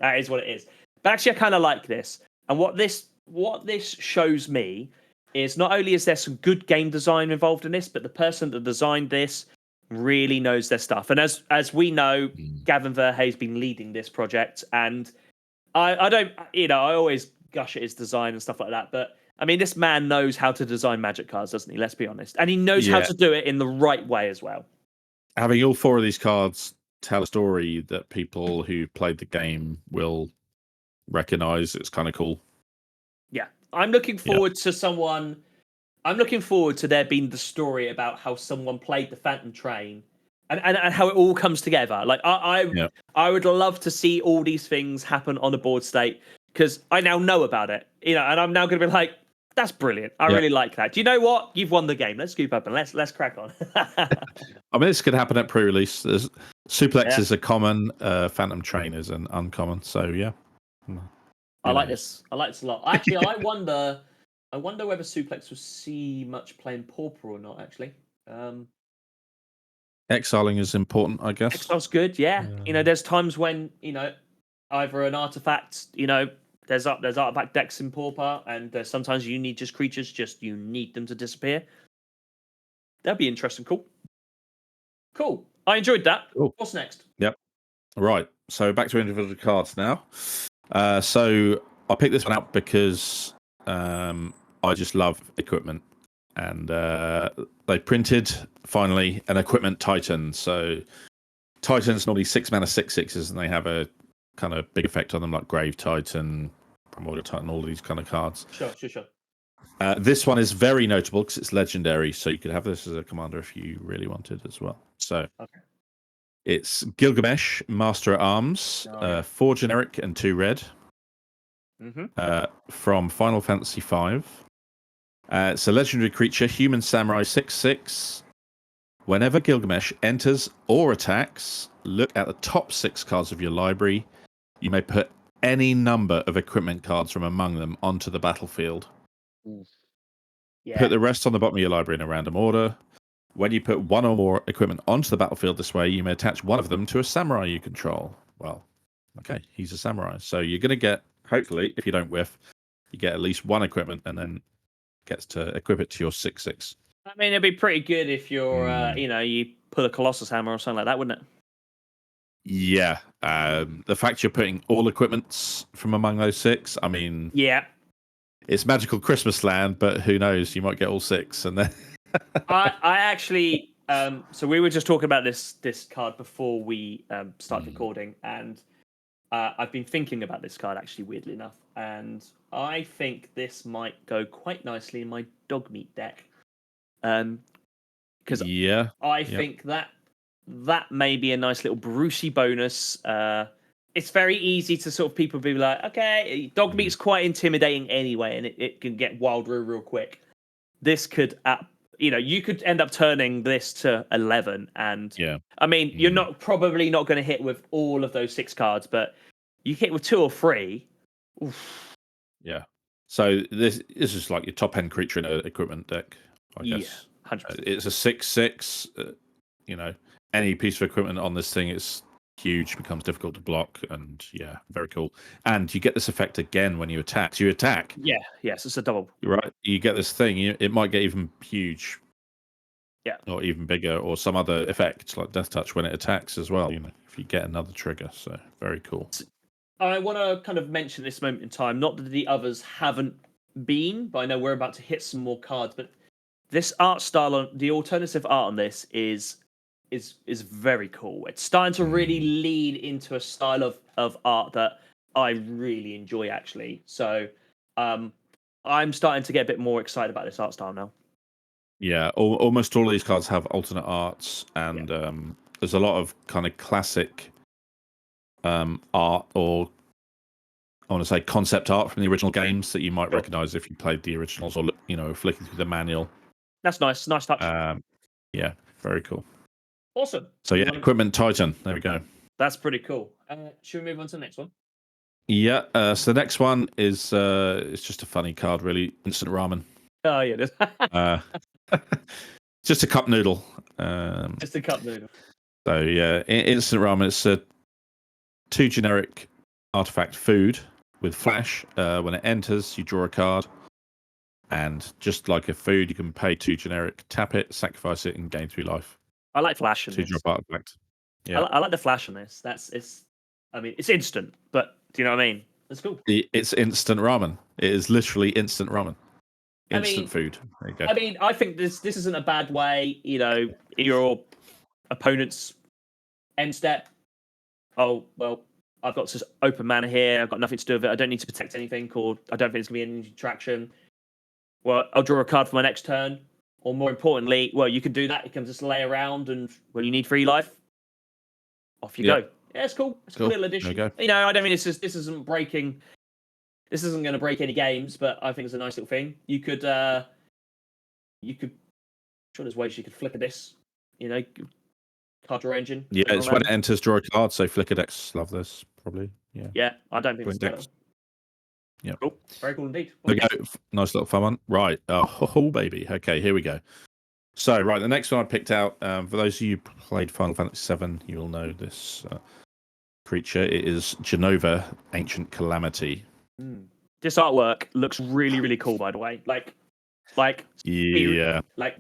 that is what it is. But actually, I kind of like this, and what this shows me is not only is there some good game design involved in this, but the person that designed this really knows their stuff. And as we know, Gavin Verhey's been leading this project, and I don't, I always gush at his design and stuff like that, but I mean, this man knows how to design Magic cards, doesn't he? Let's be honest, and he knows how to do it in the right way as well. Having all 4 of these cards tell a story that people who played the game will recognize. It's kind of cool. Yeah, I'm looking forward to someone. I'm looking forward to there being the story about how someone played the Phantom Train and how it all comes together. Like I would love to see all these things happen on a board state because I now know about it, and I'm now going to be like, that's brilliant. I really like that. Do you know what? You've won the game. Let's scoop up and let's crack on. I mean, this could happen at pre-release. Suplex is a common, Phantom Train is an uncommon. So yeah. I like this. I like this a lot. Actually, I wonder whether Suplex will see much playing Pauper or not, actually. Exiling is important, I guess. Exile's good, yeah. There's times when, either an artifact, there's artifact decks in Pauper, and sometimes you need just creatures, you need them to disappear. That'd be interesting. Cool. I enjoyed that. Cool. What's next? Yep. Right. So back to individual cards now. So I picked this one out because I just love equipment, and they printed finally an equipment Titan. So Titans normally 6-mana 6/6s, and they have a kind of big effect on them, like Grave Titan, Primordial Titan, all of these kind of cards. Sure. This one is very notable because it's legendary, so you could have this as a commander if you really wanted as well. So it's Gilgamesh, Master at Arms, 4 generic and 2 red. From Final Fantasy V. It's a legendary creature, human samurai 6/6. Whenever Gilgamesh enters or attacks, look at the top 6 cards of your library. You may put any number of equipment cards from among them onto the battlefield. Put the rest on the bottom of your library in a random order. When you put 1 or more equipment onto the battlefield this way, you may attach one of them to a samurai you control. Well, okay, he's a samurai. So you're going to get, hopefully, if you don't whiff, you get at least 1 equipment and then gets to equip it to your 6/6. I mean, it'd be pretty good if you're, you put a Colossus Hammer or something like that, wouldn't it? Yeah. The fact you're putting all equipments from among those 6, I mean... Yeah. It's magical Christmas land, but who knows? You might get all 6 and then... I actually... so we were just talking about this card before we started recording, and I've been thinking about this card, actually, weirdly enough, and I think this might go quite nicely in my dog meat deck. Because I think that may be a nice little Brucey bonus. It's very easy to sort of people be like, okay, dog meat's quite intimidating anyway, and it can get wild real quick. This could, you could end up turning this to 11, and I mean, you're probably not going to hit with all of those 6 cards, but you hit with 2 or 3. Oof. Yeah. So this is like your top end creature in an equipment deck, I guess. Yeah, 100%. It's a 6/6. Any piece of equipment on this thing is huge, becomes difficult to block, and very cool. And you get this effect again when you attack. So you attack. Yes, it's a double. Right. You get this thing. It might get even huge. Yeah. Or even bigger, or some other effect like Death Touch when it attacks as well. If you get another trigger. So very cool. I want to kind of mention this moment in time. Not that the others haven't been, but I know we're about to hit some more cards. But this art style, the alternative art on this is is very cool. It's starting to really lead into a style of art that I really enjoy, actually. So I'm starting to get a bit more excited about this art style now. Yeah, almost all of these cards have alternate arts, and there's a lot of kind of classic art, or I want to say concept art from the original games that you might recognize if you played the originals, or flicking through the manual. That's nice. Nice touch. Yeah, very cool. Awesome. So yeah, Equipment Titan. There we go. That's pretty cool. Should we move on to the next one? Yeah. So the next one is it's just a funny card, really. Instant Ramen. Oh yeah, it is. Just a cup noodle. Just a cup noodle. So yeah, Instant Ramen. It's 2 generic artifact food with flash. When it enters, you draw a card, and just like a food, you can pay 2 generic, tap it, sacrifice it, and gain 3 life. I like flash in 2 this. drop artifact. Yeah, I like the flash on this. I mean, it's instant, but do you know what I mean? That's cool. It's instant ramen. It is literally instant ramen. Instant food. There you go. I mean, I think this isn't a bad way. Your opponent's end step. Oh well, I've got this open mana here. I've got nothing to do with it. I don't need to protect anything, or I don't think there's gonna be any interaction. Well, I'll draw a card for my next turn. Or more importantly, well, you can do that. You can just lay around, and when you need 3 life, off you go. Yeah, it's cool. It's a cool little addition. There you go. I don't mean this isn't breaking. This isn't going to break any games, but I think it's a nice little thing. You could. Sure, there's ways you could flicker this. Card draw engine. Yeah, it's when it enters, draw a card. So flicker decks love this, probably. Yeah. Yeah, I don't think it's decks. Yeah. Cool. Very cool indeed. There we go. Nice little fun one. Right. Oh, baby. Okay, here we go. So, right, the next one I picked out, for those of you who played Final Fantasy VII, you will know this creature. It is Genova, Ancient Calamity. This artwork looks really, really cool, by the way. Like, yeah. Like,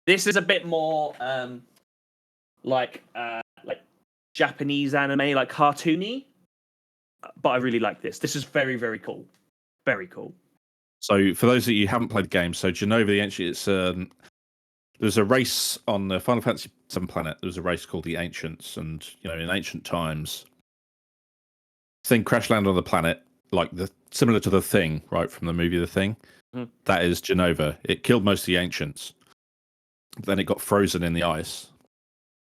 this is a bit more, like Japanese anime, like cartoony. But I really like this. This is very, very cool. Very cool. So, for those of you who haven't played the game, so Genova the Ancient, it's there's a race on the Final Fantasy VII planet. There was a race called the Ancients, and in ancient times, thing crash landed on the planet, like similar to the Thing, right from the movie The Thing. That is Genova. It killed most of the Ancients. Then it got frozen in the ice.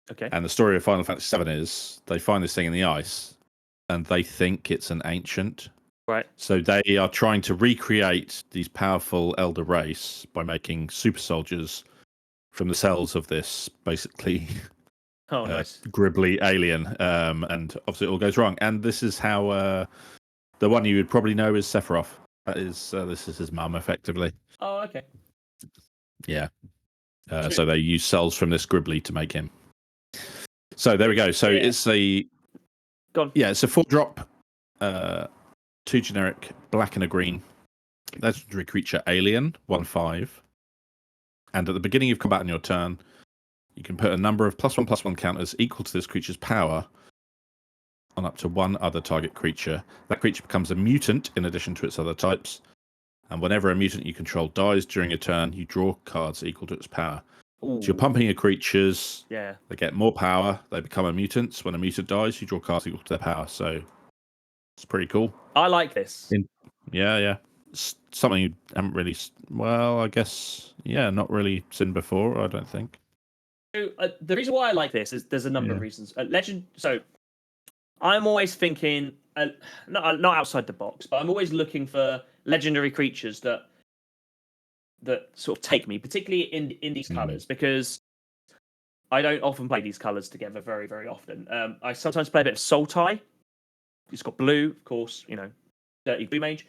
Okay. And the story of Final Fantasy VII is they find this thing in the ice, and they think it's an ancient. Right. So they are trying to recreate these powerful elder race by making super soldiers from the cells of this basically nice. gribbly alien. And obviously it all goes wrong. And this is how the one you would probably know is Sephiroth. This is his mum, effectively. Oh, okay. Yeah. So they use cells from this gribbly to make him. So there we go. So it's a... Gone. Yeah, it's a 4-drop, 2 generic, black and a green. Legendary creature alien, 1/5. And at the beginning of combat on your turn, you can put a number of +1/+1 counters equal to this creature's power on up to 1 other target creature. That creature becomes a mutant in addition to its other types. And whenever a mutant you control dies during a turn, you draw cards equal to its power. Ooh. So you're pumping your creatures. Yeah. They get more power. They become a mutant. When a mutant dies, you draw cards equal to their power. So it's pretty cool. I like this. Yeah. It's something you haven't really... Well, I guess... Yeah, not really seen before, I don't think. So, the reason why I like this is there's a number of reasons. So I'm always thinking... not outside the box, but I'm always looking for legendary creatures that sort of take me, particularly in these colours, because I don't often play these colours together very, very often. I sometimes play a bit of Sultai. It's got blue, of course, dirty blue mage.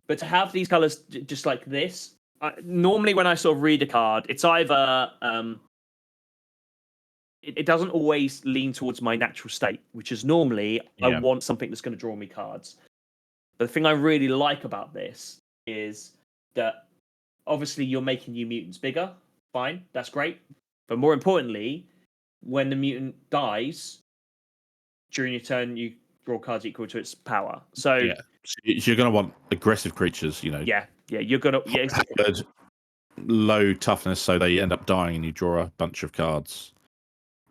But to have these colours just like this, normally when I sort of read a card, it's either it doesn't always lean towards my natural state, which is normally I want something that's going to draw me cards. But the thing I really like about this is that obviously you're making your mutants bigger. Fine, that's great. But more importantly, when the mutant dies during your turn, you draw cards equal to its power. So you're going to want aggressive creatures, Yeah, you're going to... Yeah, exactly. Low toughness, so they end up dying and you draw a bunch of cards.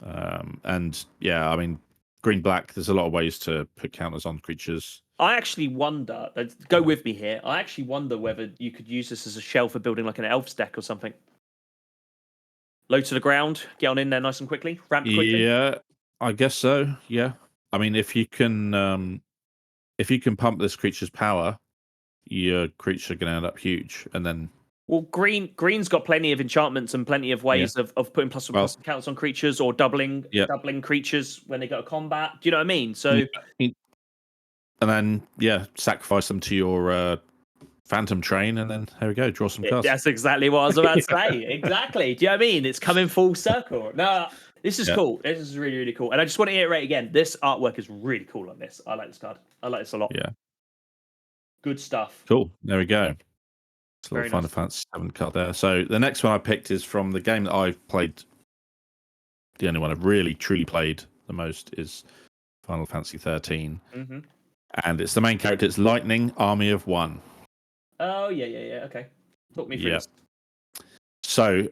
And yeah, I mean, green black. There's a lot of ways to put counters on creatures. I actually wonder. Go with me here. I actually wonder whether you could use this as a shell for building like an elf deck or something. Low to the ground, get on in there nice and quickly, ramp quickly. Yeah, I guess so. Yeah, I mean, if you can pump this creature's power, your creature can end up huge, and then. Well, green's got plenty of enchantments and plenty of ways of putting plus counts on creatures or doubling creatures when they go to combat. Do you know what I mean? So, and then sacrifice them to your Phantom Train, and then there we go, draw some cards. That's exactly what I was about to say. Exactly. Do you know what I mean? It's coming full circle. No, this is cool. This is really, really cool. And I just want to iterate again. This artwork is really cool on this. I like this card. I like this a lot. Yeah. Good stuff. Cool. There we go. It's a little Final Fantasy 7 card there. So the next one I picked is from the game that I've played. The only one I've really, truly played the most is Final Fantasy 13. Mm-hmm. And it's the main character. It's Lightning, Army of One. Oh, yeah. Okay. Talk me through this. So,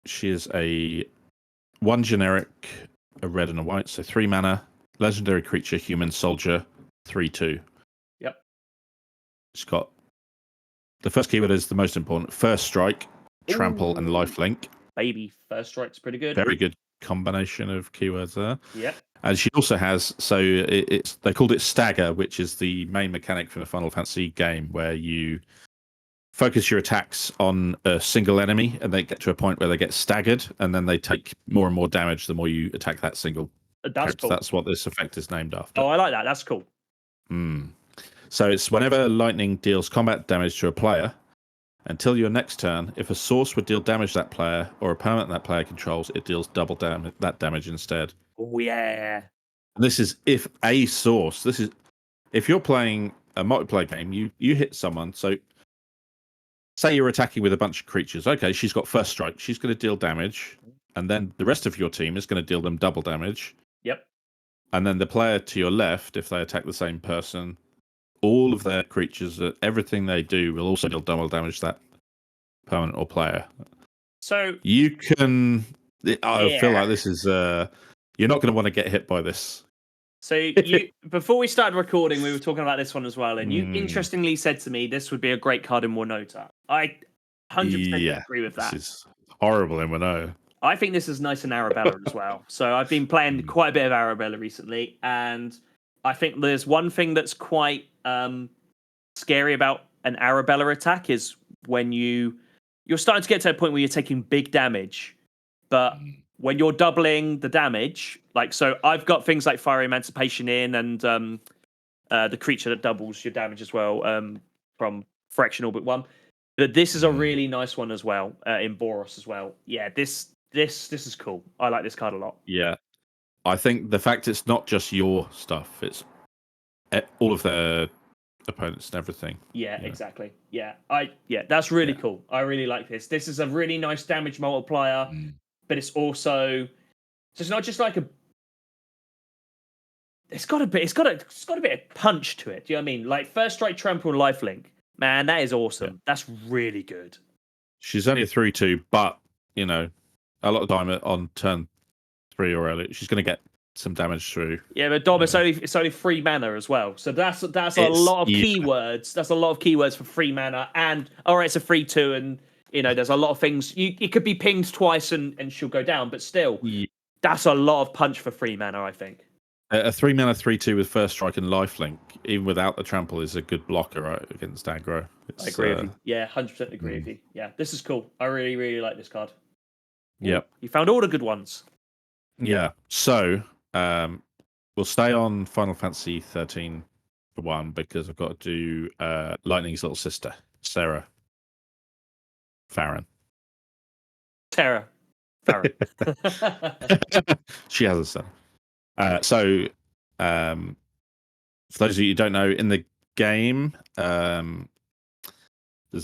she is a one generic, a red and a white, so 3 mana, legendary creature, human soldier, 3/2. Yep. It's got the first keyword is the most important. First strike, trample, and lifelink. Baby, first strike's pretty good. Very good combination of keywords there. Yep. And she also has, so it's they called it Stagger, which is the main mechanic from the Final Fantasy game, where you focus your attacks on a single enemy, and they get to a point where they get staggered, and then they take more and more damage the more you attack that single. That's cool. That's what this effect is named after. Oh, I like that. That's cool. So it's whenever lightning deals combat damage to a player, until your next turn, if a source would deal damage to that player or a permanent that player controls, it deals double that damage instead. Oh, yeah. This is if a source. This is if you're playing a multiplayer game, you hit someone. So say you're attacking with a bunch of creatures. Okay, she's got first strike. She's going to deal damage, and then the rest of your team is going to deal them double damage. Yep. And then the player to your left, if they attack the same person, all of their creatures, everything they do, will also deal double damage to that permanent or player. So you can. I feel like this is. You're not going to want to get hit by this. So you, before we started recording, we were talking about this one as well, and you interestingly said to me this would be a great card in Warnota. I 100% agree with that. This is horrible in Warnota. I think this is nice in Arabella as well. So I've been playing quite a bit of Arabella recently, and I think there's one thing that's quite scary about an Arabella attack is when you're starting to get to a point where you're taking big damage, but when you're doubling the damage, like, so I've got things like Fiery Emancipation in, and the creature that doubles your damage as well from Fraction Orbit 1. But this is a really nice one as well in Boros as well. Yeah, this is cool. I like this card a lot. Yeah, I think the fact it's not just your stuff; it's all of their opponents and everything. Yeah, exactly. Yeah, that's really cool. I really like this. This is a really nice damage multiplier, but it's also it's not just like a. It's got a bit of punch to it. Do you know what I mean? Like first strike, trample, and lifelink. Man, that is awesome. Yeah. That's really good. She's only a 3/2, but you know, a lot of time on turn 3 or early, she's going to get some damage through. Yeah, but Dom, it's only 3 mana as well. So that's a lot of keywords. That's a lot of keywords for 3 mana, and it's a 3/2, and you know, there's a lot of things. It could be pinged twice and she'll go down, but still, that's a lot of punch for 3 mana, I think. A 3 mana 3/2 with first strike and lifelink, even without the trample, is a good blocker, right, against aggro. I agree with you. Yeah, 100% agree with you. Yeah, this is cool. I really, really like this card. Yep. You found all the good ones. Yeah. So we'll stay on Final Fantasy 13 for one, because I've got to do Lightning's little sister, Sarah. Farron. She has a son. So, for those of you who don't know, in the game, there's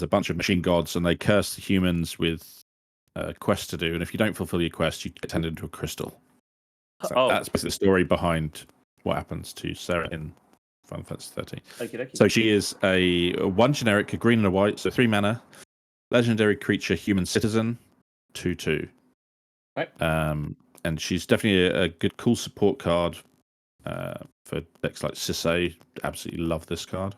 a bunch of machine gods, and they curse the humans with quests to do. And if you don't fulfill your quest, you get turned into a crystal. So that's basically the story behind what happens to Sarah in Final Fantasy 13. Okay. So she is a 1 generic, a green and a white, so 3 mana, legendary creature, human citizen, 2/2. Right. And she's definitely a good, cool support card for decks like Sisay. Absolutely love this card.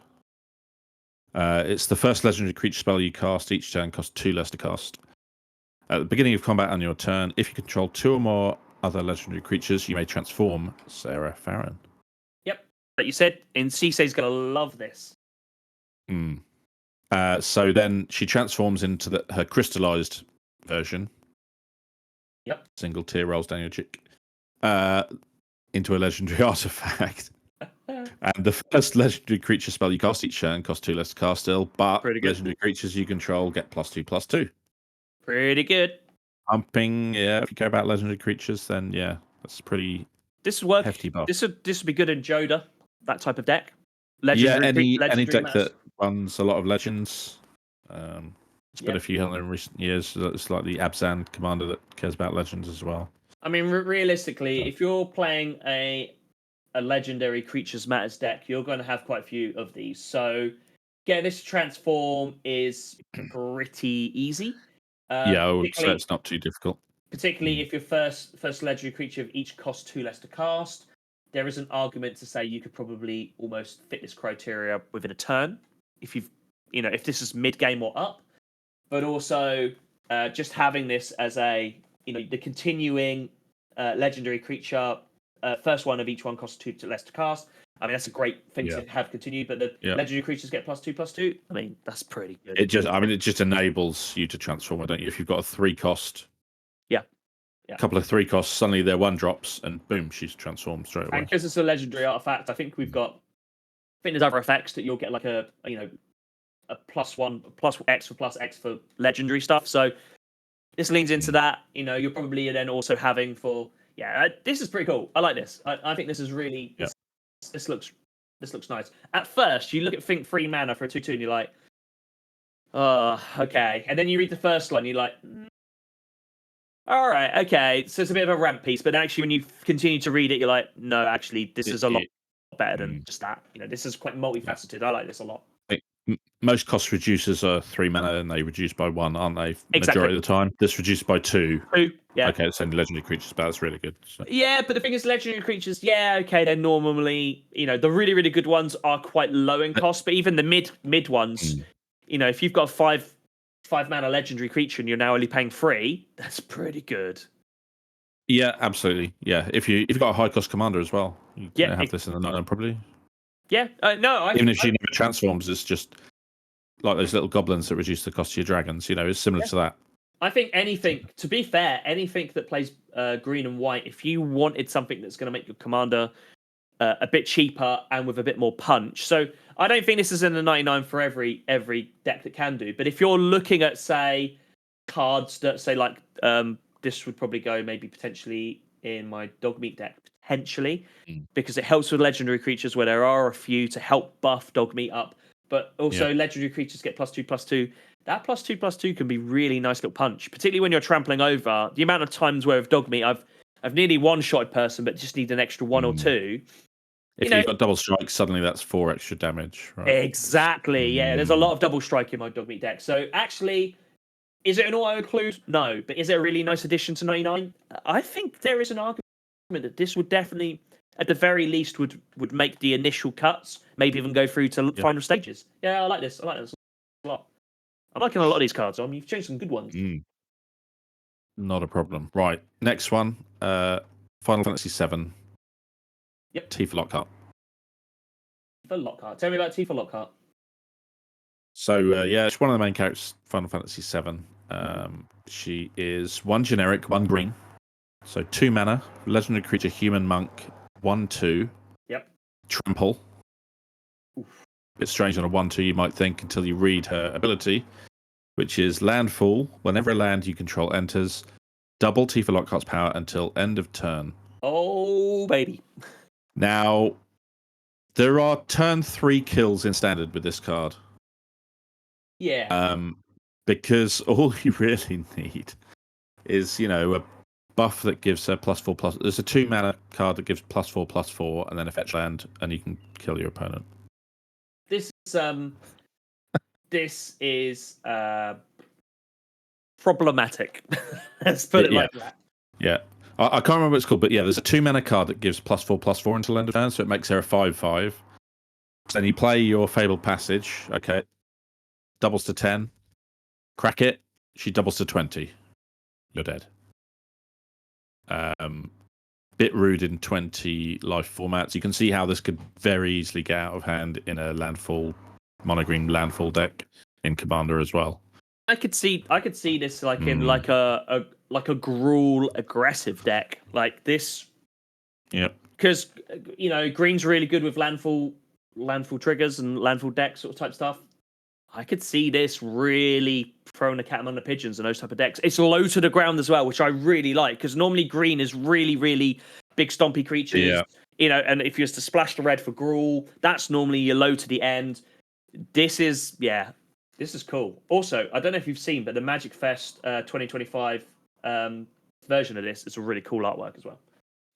It's the first legendary creature spell you cast. Each turn costs 2 less to cast. At the beginning of combat on your turn, if you control 2 or more other legendary creatures, you may transform Sarah Farron. Yep. But you said, and Cisay's going to love this. So then she transforms into her crystallized version. Yep. Single tear rolls down your cheek. Into a legendary artifact. And the first legendary creature spell you cast each turn costs 2 less to cast still, but legendary creatures you control get +2/+2. Pretty good. Pumping, yeah. If you care about legendary creatures, then yeah, that's pretty. This would work. Hefty buff. This would be good in Joda, that type of deck. Legendary deck that runs a lot of legends. It's been a few in recent years. It's like the Abzan commander that cares about legends as well. I mean, realistically, if you're playing a legendary creatures matters deck, you're going to have quite a few of these. So getting this to transform is pretty easy. Yeah, I would say it's not too difficult. Particularly if your first legendary creature of each costs 2 less to cast. There is an argument to say you could probably almost fit this criteria within a turn if if this is mid game or up. But also just having this as the continuing legendary creature, first one of each one costs 2 less to cast. I mean, that's a great thing to have continued, but the legendary creatures get +2/+2. I mean, that's pretty good. It just enables you to transform, don't you? If you've got a 3-cost, a couple of 3 costs, suddenly they're 1-drops, and boom, she's transformed straight away. And because it's a legendary artifact, I think there's other effects that you'll get like a +1, +X for +X for legendary stuff. So this leans into that. You're probably then also having this is pretty cool. I like this. I think this is really this looks nice. At first, you look at think 3 mana for a 2/2, and you're like, oh, okay. And then you read the first line, you're like, all right, okay. So it's a bit of a ramp piece, but actually, when you continue to read it, you're like, no, actually, this is a lot better than just that. This is quite multifaceted. I like this a lot. Most cost reducers are 3 mana and they reduce by 1, aren't they? Exactly. Majority of the time. This reduced by 2. 2, yeah. Okay, it's only legendary creatures, but that's really good. So. Yeah, but the thing is, legendary creatures, they're normally, the really, really good ones are quite low in cost, but even the mid ones, if you've got a 5 mana legendary creature and you're now only paying 3, that's pretty good. Yeah, absolutely. Yeah, if you've got a high cost commander as well, you can have this in the 9 probably. Yeah, even if she never transforms, it's just like those little goblins that reduce the cost of your dragons. It's similar to that. I think anything that plays green and white, if you wanted something that's going to make your commander a bit cheaper and with a bit more punch. So I don't think this is in the 99 for every deck that can do. But if you're looking at, say, cards that say like this would probably go maybe potentially in my Dogmeat deck, potentially, because it helps with legendary creatures where there are a few to help buff Dogmeat up. But also legendary creatures get +2/+2. That +2/+2 can be really nice little punch, particularly when you're trampling over. The amount of times where with Dogmeat, I've nearly one-shot a person, but just need an extra 1 or 2. If you've got double strike, suddenly that's 4 extra damage. Right? Exactly. Yeah, there's a lot of double strike in my Dogmeat deck. So actually, is it an auto include? No, but is it a really nice addition to 99? I think there is an argument that this would definitely, at the very least, would make the initial cuts, maybe even go through to final stages. Yeah, I like this. I like this a lot. I'm liking a lot of these cards. You've changed some good ones. Not a problem. Right, next one. Final Fantasy VII. Yep. Tifa Lockhart. Tifa Lockhart. Tell me about Tifa Lockhart. So, it's one of the main characters, Final Fantasy VII. She is 1 generic, 1 green. So 2 mana, legendary creature, human monk, 1/2. Yep. Trample. Oof. Bit strange on a 1/2, you might think, until you read her ability, which is landfall. Whenever a land you control enters, double Tifa Lockhart's power until end of turn. Oh, baby. Now, there are turn 3 kills in standard with this card. Yeah. Because all you really need is, a buff that gives her +4/+. There's a 2 mana card that gives +4/+4, and then a fetch land, and you can kill your opponent. This is problematic. Let's put it like that. Yeah. I can't remember what it's called, but yeah, there's a 2-mana card that gives +4/+4 until end of turn, so it makes her a 5/5. So then you play your Fabled Passage, okay, doubles to 10, crack it, she doubles to 20. You're dead. Bit rude in 20 life formats. You can see how this could very easily get out of hand in a landfall, monogreen landfall deck in Commander as well. I could see this like in like a Gruul aggressive deck like this. Yep. Because green's really good with landfall triggers and landfall decks sort of type stuff. I could see this really throwing a cat among the pigeons and those type of decks. It's low to the ground as well, which I really like, because normally green is really, really big stompy creatures. Yeah. And if you was to splash the red for Gruul, that's normally your low to the end. This is cool. Also, I don't know if you've seen, but the Magic Fest 2025 version of this is a really cool artwork as well.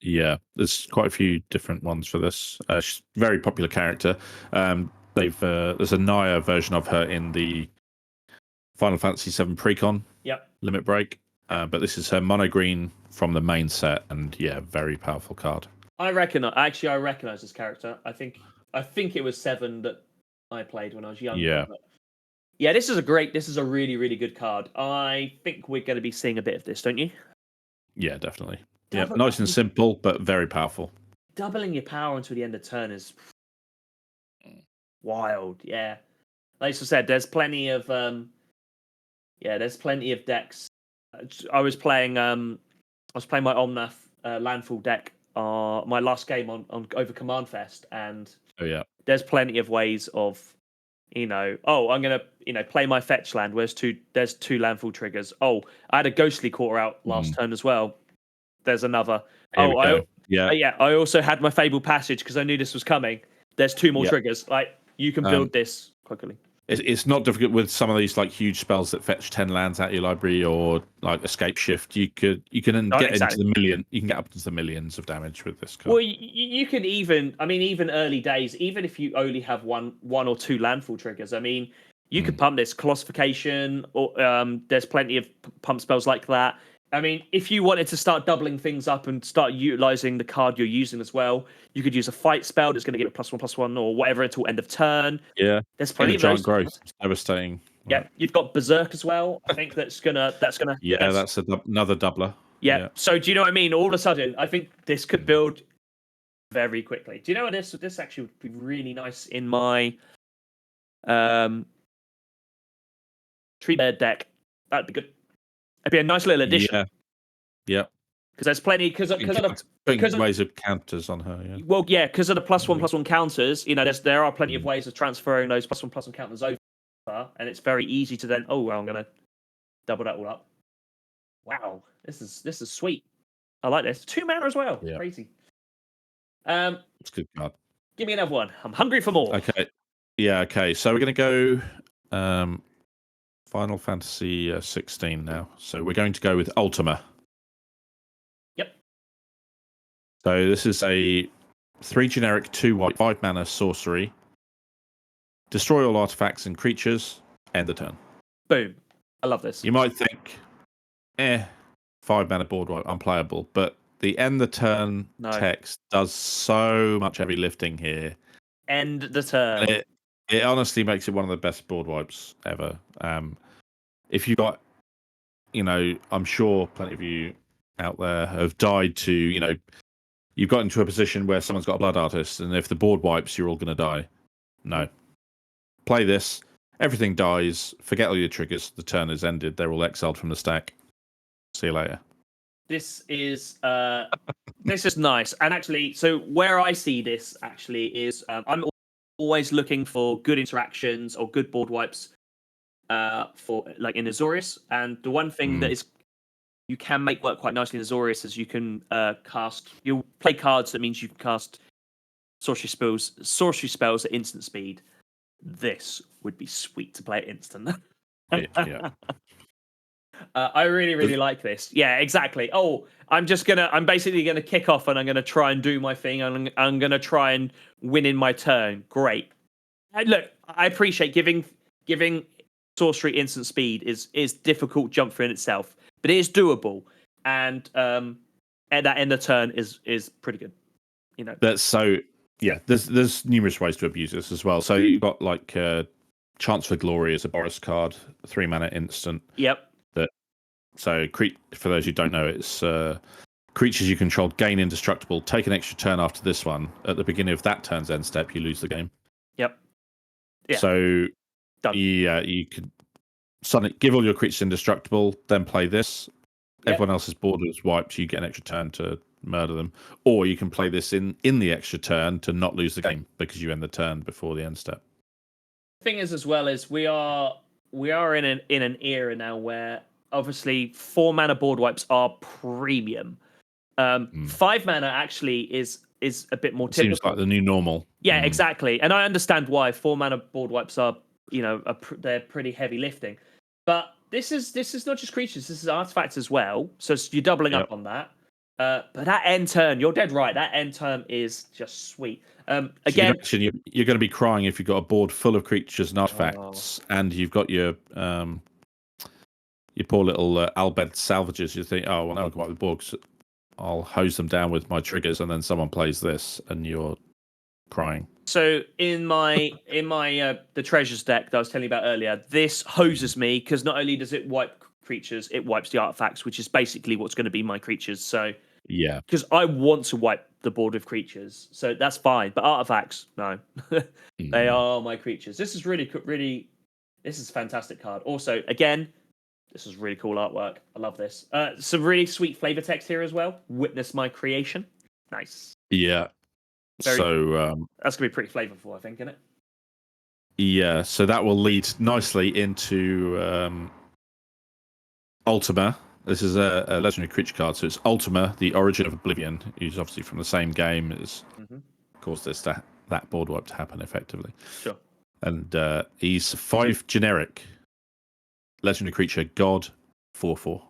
Yeah, there's quite a few different ones for this. She's a very popular character. There's a Naya version of her in the Final Fantasy VII Precon Limit Break, but this is her mono green from the main set, and yeah, very powerful card. I recognize this character. I think it was 7 that I played when I was younger. Yeah. Yeah, this is a really, really good card. I think we're going to be seeing a bit of this, don't you? Yeah, definitely. Yeah, nice and simple, but very powerful. Doubling your power until the end of turn is wild. Yeah, like I said, there's plenty of decks. I was playing my Omnath landfall deck my last game on over CommandFest, and there's plenty of ways of I'm gonna play my fetch land. There's two landfall triggers. Oh, I had a ghostly quarter out last turn as well. There's another. I also had my Fabled Passage because I knew this was coming. There's 2 more triggers. Like, you can build this quickly. It's not difficult with some of these like huge spells that fetch 10 lands out of your library, or like Escape Shift. You can get into the million. You can get up into the millions of damage with this card. Well, you can even early days, even if you only have one or 2 landfall triggers. I mean, you could pump this Colossification, or there's plenty of pump spells like that. I mean, if you wanted to start doubling things up and start utilizing the card you're using as well, you could use a fight spell that's going to give it +1/+1 or whatever until end of turn. Yeah, there's plenty of giant those. Growth, devastating. Yeah, you've got Berserk as well. I think that's gonna. Yeah, that's another doubler. Yeah. So do you know what I mean? All of a sudden, I think this could build very quickly. Do you know what this actually would be really nice in my Tree Bear deck? That'd be good. It'd be a nice little addition. Yeah. Because there's plenty because of ways of counters on her. Yeah. Well, yeah, because of the +1/+1 counters. There are plenty of ways of transferring those +1/+1 counters over, and it's very easy to then. Oh, well, I'm gonna double that all up. Wow, this is sweet. I like this. 2 mana as well. Yeah. Crazy. It's a good card. Give me another one. I'm hungry for more. Okay. Yeah. Okay. So we're gonna go. Final Fantasy 16 now. So we're going to go with Ultima. Yep. So this is a 3 generic 2 white 5 mana sorcery. Destroy all artifacts and creatures. End the turn. Boom. I love this. You might think, 5 mana board wipe, unplayable. But the end the turn text does so much heavy lifting here. End the turn. It honestly makes it one of the best board wipes ever. If you got, I'm sure plenty of you out there have died to, you've got into a position where someone's got a Blood Artist, and if the board wipes, you're all going to die. No. Play this. Everything dies. Forget all your triggers. The turn is ended. They're all exiled from the stack. See you later. This is nice. And actually, so where I see this actually is I'm always looking for good interactions or good board wipes for like in Azorius. And the one thing that is you can make work quite nicely in Azorius is you can you'll play cards that means you can cast sorcery spells at instant speed. This would be sweet to play at instant. Yeah. I really like this. Yeah, exactly. Oh, I'm basically gonna kick off and I'm gonna try and do my thing and I'm gonna try and win in my turn. Great. And look, I appreciate giving sorcery instant speed is difficult jump for in itself, but it is doable. and that end of turn is pretty good. You know, that's so. Yeah, there's numerous ways to abuse this as well. So you've got like Chance for Glory is a Boris card, 3-mana instant. Yep. So for those who don't know, it's creatures you control gain indestructible. Take an extra turn after this one. At the beginning of that turn's end step, you lose the game. Yep. Yeah. So Done. yeah, you could suddenly give all your creatures indestructible, then play this. Yep. Everyone else's board is wiped. You get an extra turn to murder them, or you can play this in the extra turn to not lose the game because you end the turn before the end step. The thing is, as well, is we are in an era now where obviously 4-mana board wipes are premium. 5 mana actually is a bit more typical. Seems like the new normal. Yeah, exactly. And I understand why 4-mana board wipes are, they're pretty heavy lifting. But this is not just creatures, this is artifacts as well. So you're doubling up on that. But that end turn, you're dead right. That end turn is just sweet. Again, so you're going to be crying if you've got a board full of creatures and artifacts, and you've got your poor little Albed salvages. You think, oh well, now I've got the board. I'll hose them down with my triggers, and then someone plays this, and you're crying. So in my the treasures deck that I was telling you about earlier, this hoses me because not only does it wipe creatures, it wipes the artifacts, which is basically what's going to be my creatures. So yeah, because I want to wipe the board with creatures, so that's fine. But artifacts, no, they are my creatures. This is really, this is a fantastic card. Also, again, this is really cool artwork. I love this. Some really sweet flavor text here as well. Witness my creation. Nice. Yeah. That's gonna be pretty flavorful, I think, isn't it? Yeah. So that will lead nicely into Ultima. This is a legendary creature card. So it's Ultima, the Origin of Oblivion, who's obviously from the same game as caused that board wipe to happen effectively. Sure. And he's 5 generic legendary creature, God, 4/4.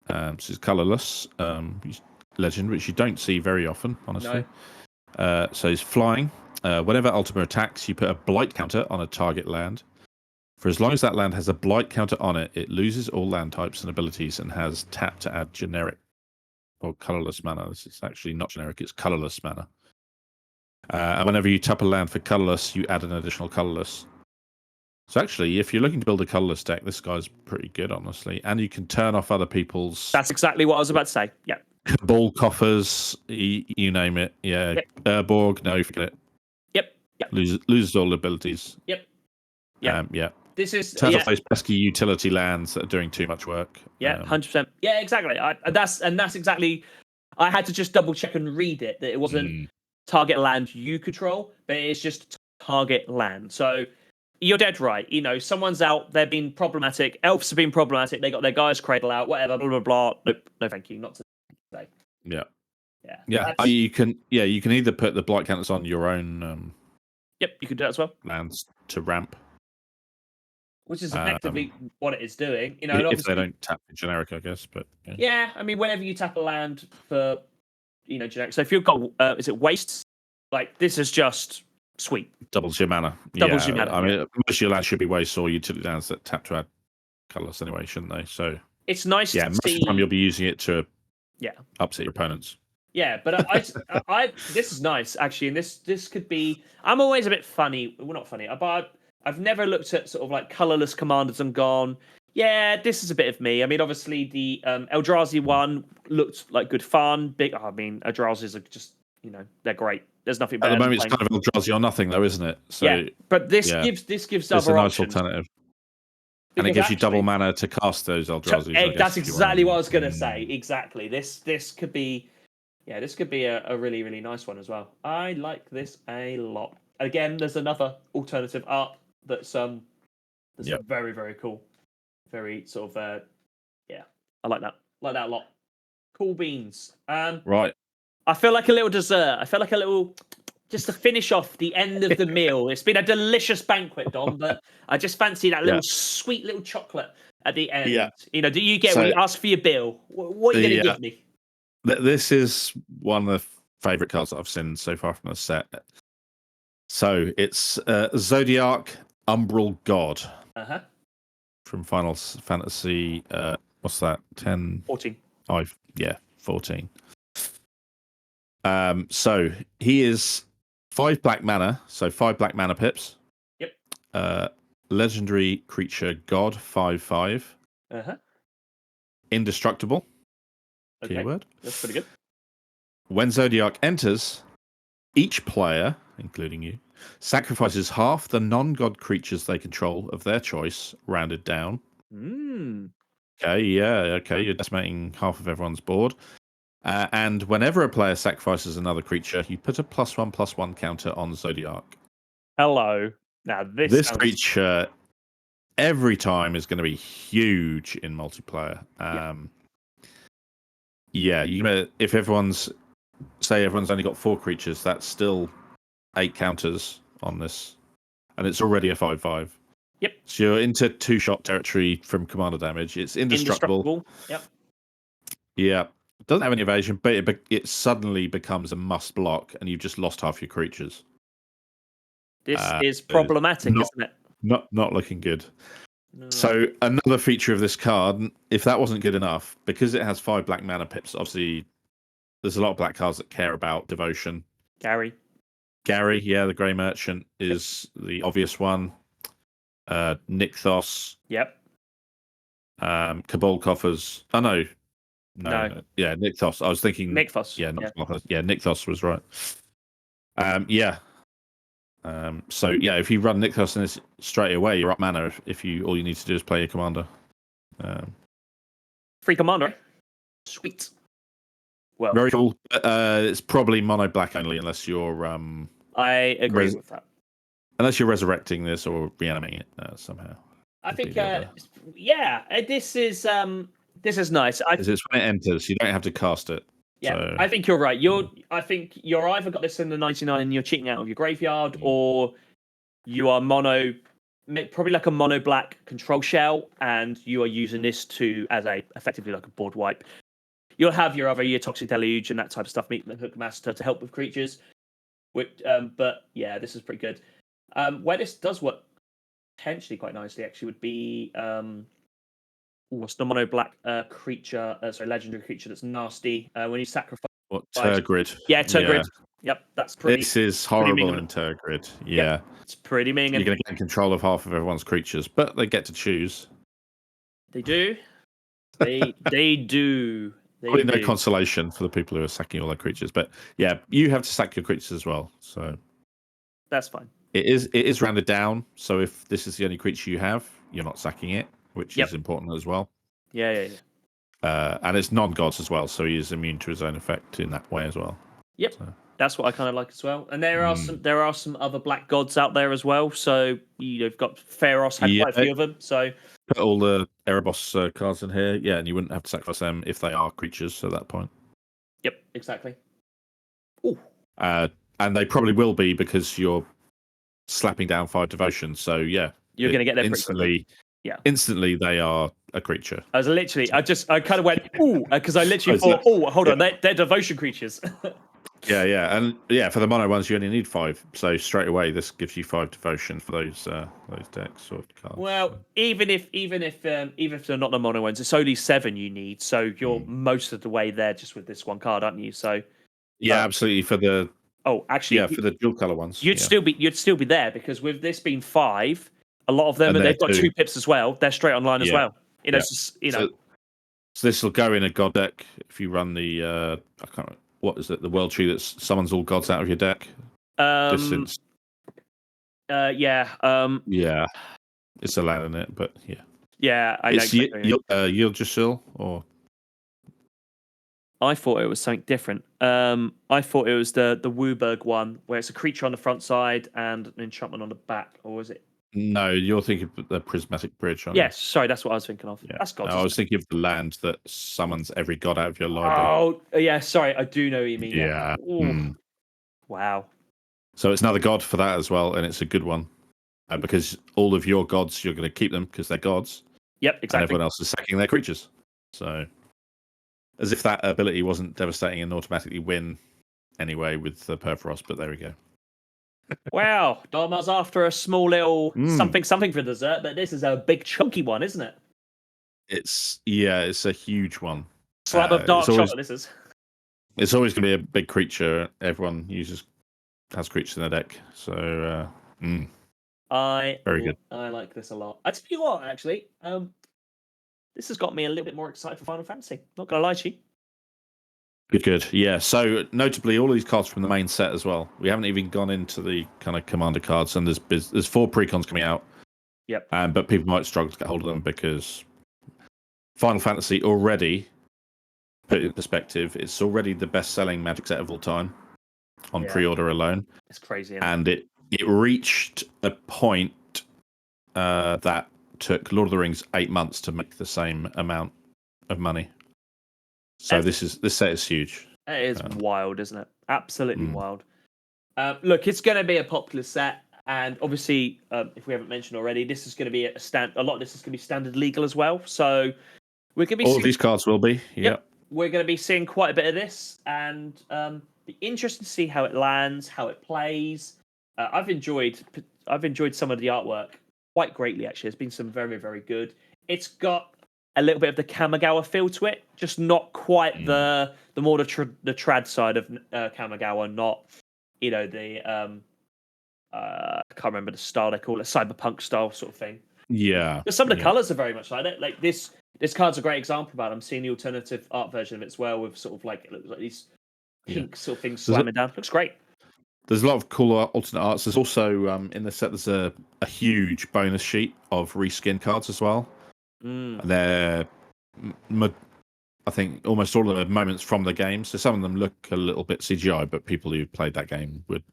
So he's colorless. He's legend, which you don't see very often, honestly. No. So he's flying. Whenever Ultima attacks, you put a blight counter on a target land. For as long as that land has a blight counter on it, it loses all land types and abilities and has tap to add generic or colorless mana. This is actually not generic, it's colorless mana. And whenever you tap a land for colorless, you add an additional colorless. So actually, if you're looking to build a colorless deck, this guy's pretty good, honestly. And you can turn off other people's... That's exactly what I was about to say, yeah. Ball coffers, you name it. Yeah, yep. Urborg, no, forget it. Yep. Loses all abilities. Yep. Yeah. This is turns off those pesky utility lands that are doing too much work. Yeah, 100%. Yeah, exactly. That's exactly. I had to just double check and read it that it wasn't target land you control, but it's just target land. So you're dead right. Someone's out. They're being problematic. Elves have been problematic. They got their Gaia's Cradle out. Whatever. Blah blah blah. Nope. No, thank you. Not today. Yeah. You can either put the blight counters on your own. Yep, you can do that as well. Lands to ramp. Which is effectively what it is doing. If they don't tap generic, I guess. But yeah, I mean, whenever you tap a land for, generic. So if you've got, is it wastes? Like this is just sweet. Doubles your mana. Doubles your mana. I mean, most of your lands should be wastes or utility lands that tap to add colorless anyway, shouldn't they? So it's nice. Yeah, most of the time you'll be using it to upset your opponents. Yeah, but I this is nice actually, and this could be. I'm always a bit funny. Well, not funny, but I've never looked at sort of like colorless commanders and gone, yeah, this is a bit of me. I mean, obviously the Eldrazi one looked like good fun. Eldrazi's are just, they're great. There's nothing better. At the moment, it's kind of Eldrazi or nothing, though, isn't it? So, yeah, but this gives other nice options. Alternative. And it gives you double mana to cast those Eldrazi. That's exactly what I was going to say. Exactly. This could be, this could be a really, really nice one as well. I like this a lot. Again, there's another alternative art that's very, very cool. Very sort of I like that. Like that a lot. Cool beans. Right. I feel like a little dessert. I feel like a little just to finish off the end of the meal. It's been a delicious banquet, Dom, but I just fancy that little sweet little chocolate at the end. Yeah. Do you get when you ask for your bill? What are you going to give me? This is one of the favourite cards that I've seen so far from the set. So it's Zodiac Umbral God from Final Fantasy What's that? 10? 14. 14. So he is 5 black mana, so 5 black mana pips. Yep. Legendary creature god, 5/5. Indestructible. Okay. Keyword. That's pretty good. When Zodiac enters, each player, including you, sacrifices half the non-god creatures they control of their choice, rounded down. Okay, you're decimating half of everyone's board. And whenever a player sacrifices another creature, you put a +1/+1 counter on Zodiac. Hello. Now this creature every time is going to be huge in multiplayer. If everyone's only got 4 creatures, that's still 8 counters on this, and it's already a 5/5. Yep. So you're into 2-shot territory from commander damage. It's indestructible. Yep. Yeah. It doesn't have any evasion, but it suddenly becomes a must block, and you've just lost half your creatures. This is problematic, isn't it? Not looking good. No. So another feature of this card, if that wasn't good enough, because it has 5 black mana pips, obviously there's a lot of black cards that care about devotion. Gary, the Grey Merchant is the obvious one. Nykthos. Yep. Cabal Coffers. Oh, no. Yeah, Nykthos. I was thinking... Nykthos. Yeah, Nykthos was right. So, if you run Nykthos in this straight away, you're up mana if all you need to do is play your commander. Free commander. Sweet. Well, very cool. It's probably mono black only unless you're... I agree with that. Unless you're resurrecting this or reanimating it somehow. I think, this is nice. It's when it enters, you don't have to cast it. Yeah, so... I think you're right. I think you're either got this in the 99 and you're cheating out of your graveyard, or you are probably like a mono black control shell, and you are using this effectively like a board wipe. You'll have your Toxic Deluge and that type of stuff, meet the Hook Master to help with creatures. But yeah, this is pretty good. Where this does work potentially quite nicely, actually, would be what's the mono black legendary creature that's nasty. When you sacrifice Tergrid. Yeah, Tergrid. Yep, that's pretty. This is horrible in Tergrid. Yeah, yep, it's pretty mean. You're going to get control of half of everyone's creatures, but they get to choose. They do. They do. Probably no consolation for the people who are sacking all their creatures, but yeah, you have to sack your creatures as well. So that's fine. It is rounded down, so if this is the only creature you have, you're not sacking it, which is important as well. Yeah. And it's non-gods as well, so he is immune to his own effect in that way as well. Yep, so. That's what I kind of like as well. And there are some other black gods out there as well. So you've got Pharos had quite a few of them. So put all the Erebos cards in here, and you wouldn't have to sacrifice them if they are creatures at that point. Yep, exactly. Ooh. And they probably will be because you're slapping down 5 devotion. So you're going to get them instantly. Yeah, instantly they are a creature. I kind of went ooh because I literally thought, hold on, they're devotion creatures. Yeah, and for the mono ones you only need 5. So straight away this gives you 5 devotion for those decks or cards. Well, even if they're not the mono ones, it's only 7 you need. So you're most of the way there just with this one card, aren't you? So absolutely for the for the dual color ones, you'd still be there because with this being 5. A lot of them, and they've got 2 pips as well. They're straight online as well. So this will go in a god deck if you run the I can't remember, what is it? The World Tree that summons all gods out of your deck. Distance. Yeah. It's allowed in it, but yeah. Yeah, I know. Yggdrasil or. I thought it was something different. I thought it was the Wooburg one where it's a creature on the front side and an enchantment on the back, or was it? No, you're thinking of the Prismatic Bridge. Yes, sorry, that's what I was thinking of. Yeah. That's God. No, I was thinking of the land that summons every god out of your library. Oh, yeah, sorry, I do know what you mean. Yeah. Wow. So it's another god for that as well, and it's a good one. Because all of your gods, you're going to keep them because they're gods. Yep, exactly. And everyone else is sacking their creatures. So, as if that ability wasn't devastating and automatically win anyway with the Perforos, but there we go. Wow, Dharma's after a small little something for dessert, but this is a big chunky one, isn't it? It's a huge one. Slab of dark chocolate. This is. It's always going to be a big creature. Everyone has creatures in their deck, so very good. I like this a lot. I tell you what, actually, this has got me a little bit more excited for Final Fantasy. Not gonna lie to you. Good. Yeah. So notably, all these cards from the main set as well. We haven't even gone into the kind of commander cards, and there's 4 precons coming out. Yep. But people might struggle to get hold of them because Final Fantasy already, put it in perspective, it's already the best-selling Magic set of all time on pre-order alone. It's crazy. And it reached a point that took Lord of the Rings 8 months to make the same amount of money. So this set is huge. It is wild, isn't it? Absolutely wild. Look, it's going to be a popular set, and obviously, if we haven't mentioned already, this is going to be a lot of this is going to be standard legal as well. So we're going to be all of these cards will be. Yep. We're going to be seeing quite a bit of this, and be interesting to see how it lands, how it plays. I've enjoyed some of the artwork quite greatly. Actually, there's been some very, very good. It's got a little bit of the Kamigawa feel to it, just not quite the more the trad side of Kamigawa, not the I can't remember the style they call it, cyberpunk style sort of thing. Yeah, but some of the colors are very much like it. Like this card's a great example about it. I'm seeing the alternative art version of it as well, with sort of like it looks like these pink sort of things slamming down. Looks great. There's a lot of cool alternate arts. There's also in the set there's a huge bonus sheet of reskin cards as well. They're, I think, almost all of the moments from the game. So some of them look a little bit CGI, but people who played that game would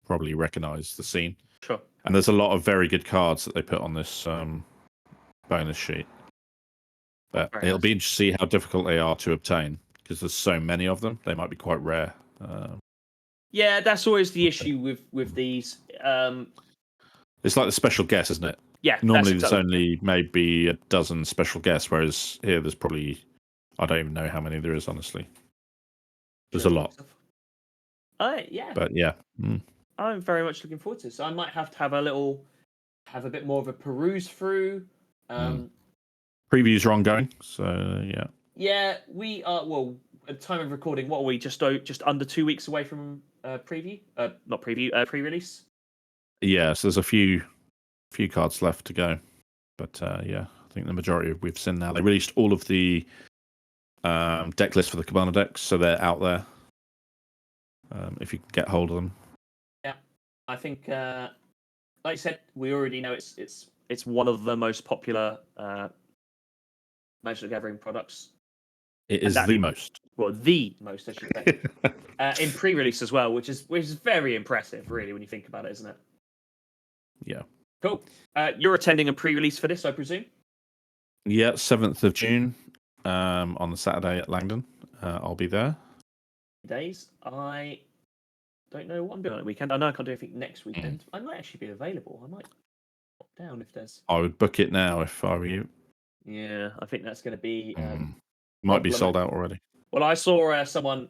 probably recognise the scene. Sure. And there's a lot of very good cards that they put on this bonus sheet. But it'll be interesting to see how difficult they are to obtain, because there's so many of them. They might be quite rare. Yeah, that's always the issue with these. It's like the special guest, isn't it? Yeah. Normally there's only maybe a dozen special guests, whereas here there's probably, I don't even know how many there is, honestly. There's a lot. Yeah. But yeah. I'm very much looking forward to it. So I might have to have a bit more of a peruse through. Previews are ongoing, so yeah. Yeah, we are. Well, at the time of recording, what are we? Just under 2 weeks away from pre-release. Yeah, so there's a few cards left to go, but yeah, I think the majority we've seen now. They released all of the deck lists for the Commander decks, so they're out there. If you can get hold of them. Yeah, I think, like I said, we already know it's one of the most popular Magic the Gathering products. It is the most. Well, the most, I should say. In pre-release as well, which is very impressive, really, when you think about it, isn't it? Yeah. Cool. You're attending a pre-release for this, I presume? Yeah, 7th of June on the Saturday at Langdon. I'll be there. Days. I don't know what I'm doing on the weekend. I know I can't do anything next weekend. I might actually be available. I might pop down if there's... I would book it now if I were you. Yeah, I think that's going to be... Might be sold out already. Well, I saw someone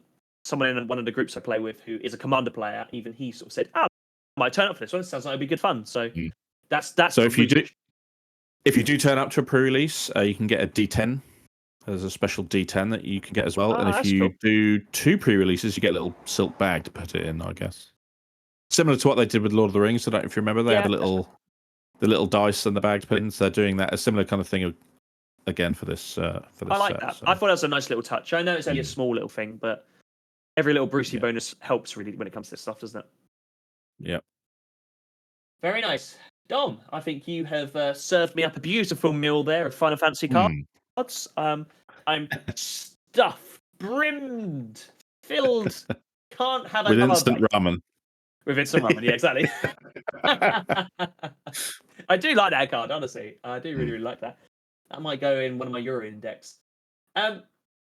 in one of the groups I play with who is a Commander player. Even he sort of said, I might turn up for this one. It sounds like it'd be good fun. So that's so if you do turn up to a pre-release, you can get a D10. There's a special D10 that you can get as well. And if you do 2 pre-releases, you get a little silk bag to put it in, I guess. Similar to what they did with Lord of the Rings. I don't know if you remember. They had the little dice and the bag to put in. So they're doing that, a similar kind of thing again for this. I like set, that. So. I thought it was a nice little touch. I know it's only a small little thing, but every little Brucey bonus helps really when it comes to this stuff, doesn't it? Yeah. Very nice. Dom, I think you have served me up a beautiful meal there of Final Fantasy cards. I'm stuffed, brimmed, filled. Can't have with another instant bite. ramen. With instant ramen, yeah, exactly. I do like that card, honestly. I do really, really like that. That might go in one of my Urian decks.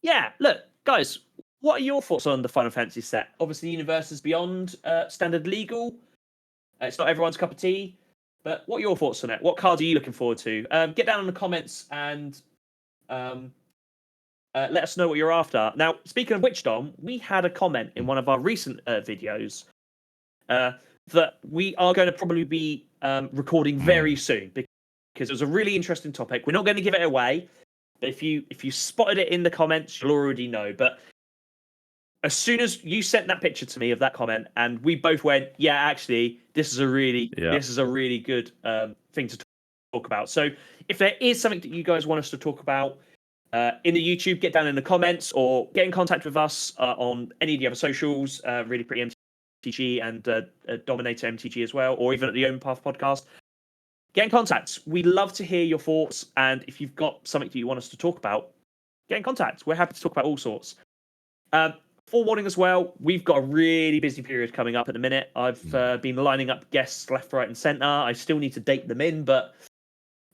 Yeah, look, guys, what are your thoughts on the Final Fantasy set? Obviously, the universe is beyond standard legal. It's not everyone's cup of tea. But what are your thoughts on it? What cards are you looking forward to? Get down in the comments and let us know what you're after. Now, speaking of which, Dom, we had a comment in one of our recent videos that we are going to probably be recording very soon. because it was a really interesting topic. We're not going to give it away, but if you spotted it in the comments, you'll already know. But as soon as you sent that picture to me of that comment, and we both went, yeah, actually, this is a really good thing to talk about. So if there is something that you guys want us to talk about in the YouTube, get down in the comments or get in contact with us on any of the other socials, Really Pretty MTG and Dominator MTG as well, or even at the Own Path podcast. Get in contact. We love to hear your thoughts, and if you've got something that you want us to talk about, get in contact. We're happy to talk about all sorts. Forewarning as well, we've got a really busy period coming up at the minute. I've been lining up guests left, right, and centre. I still need to date them in, but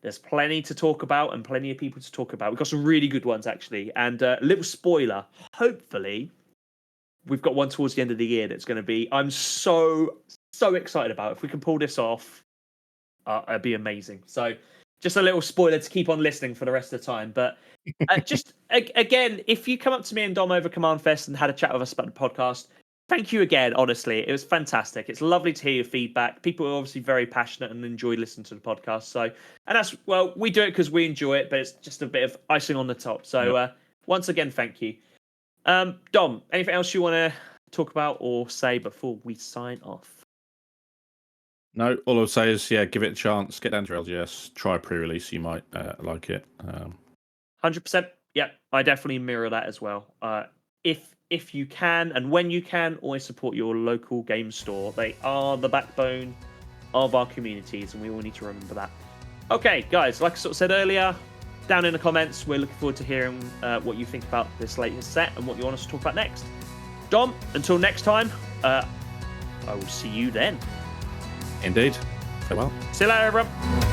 there's plenty to talk about and plenty of people to talk about. We've got some really good ones, actually. And a little spoiler, hopefully, we've got one towards the end of the year that's going to be... I'm so excited about it. If we can pull this off, it'd be amazing. So just a little spoiler to keep on listening for the rest of the time. But just, again, if you come up to me and Dom over CommandFest and had a chat with us about the podcast, thank you again, honestly. It was fantastic. It's lovely to hear your feedback. People are obviously very passionate and enjoy listening to the podcast. So, and that's, well, we do it because we enjoy it, but it's just a bit of icing on the top. So once again, thank you. Dom, anything else you want to talk about or say before we sign off? No, all I'll say is, give it a chance. Get down to LGS. Try a pre-release. You might like it. 100%. Yeah, I definitely mirror that as well. If you can and when you can, always support your local game store. They are the backbone of our communities, and we all need to remember that. Okay, guys, like I sort of said earlier, down in the comments, we're looking forward to hearing what you think about this latest set and what you want us to talk about next. Dom, until next time, I will see you then. Indeed. Farewell. See you later, everyone.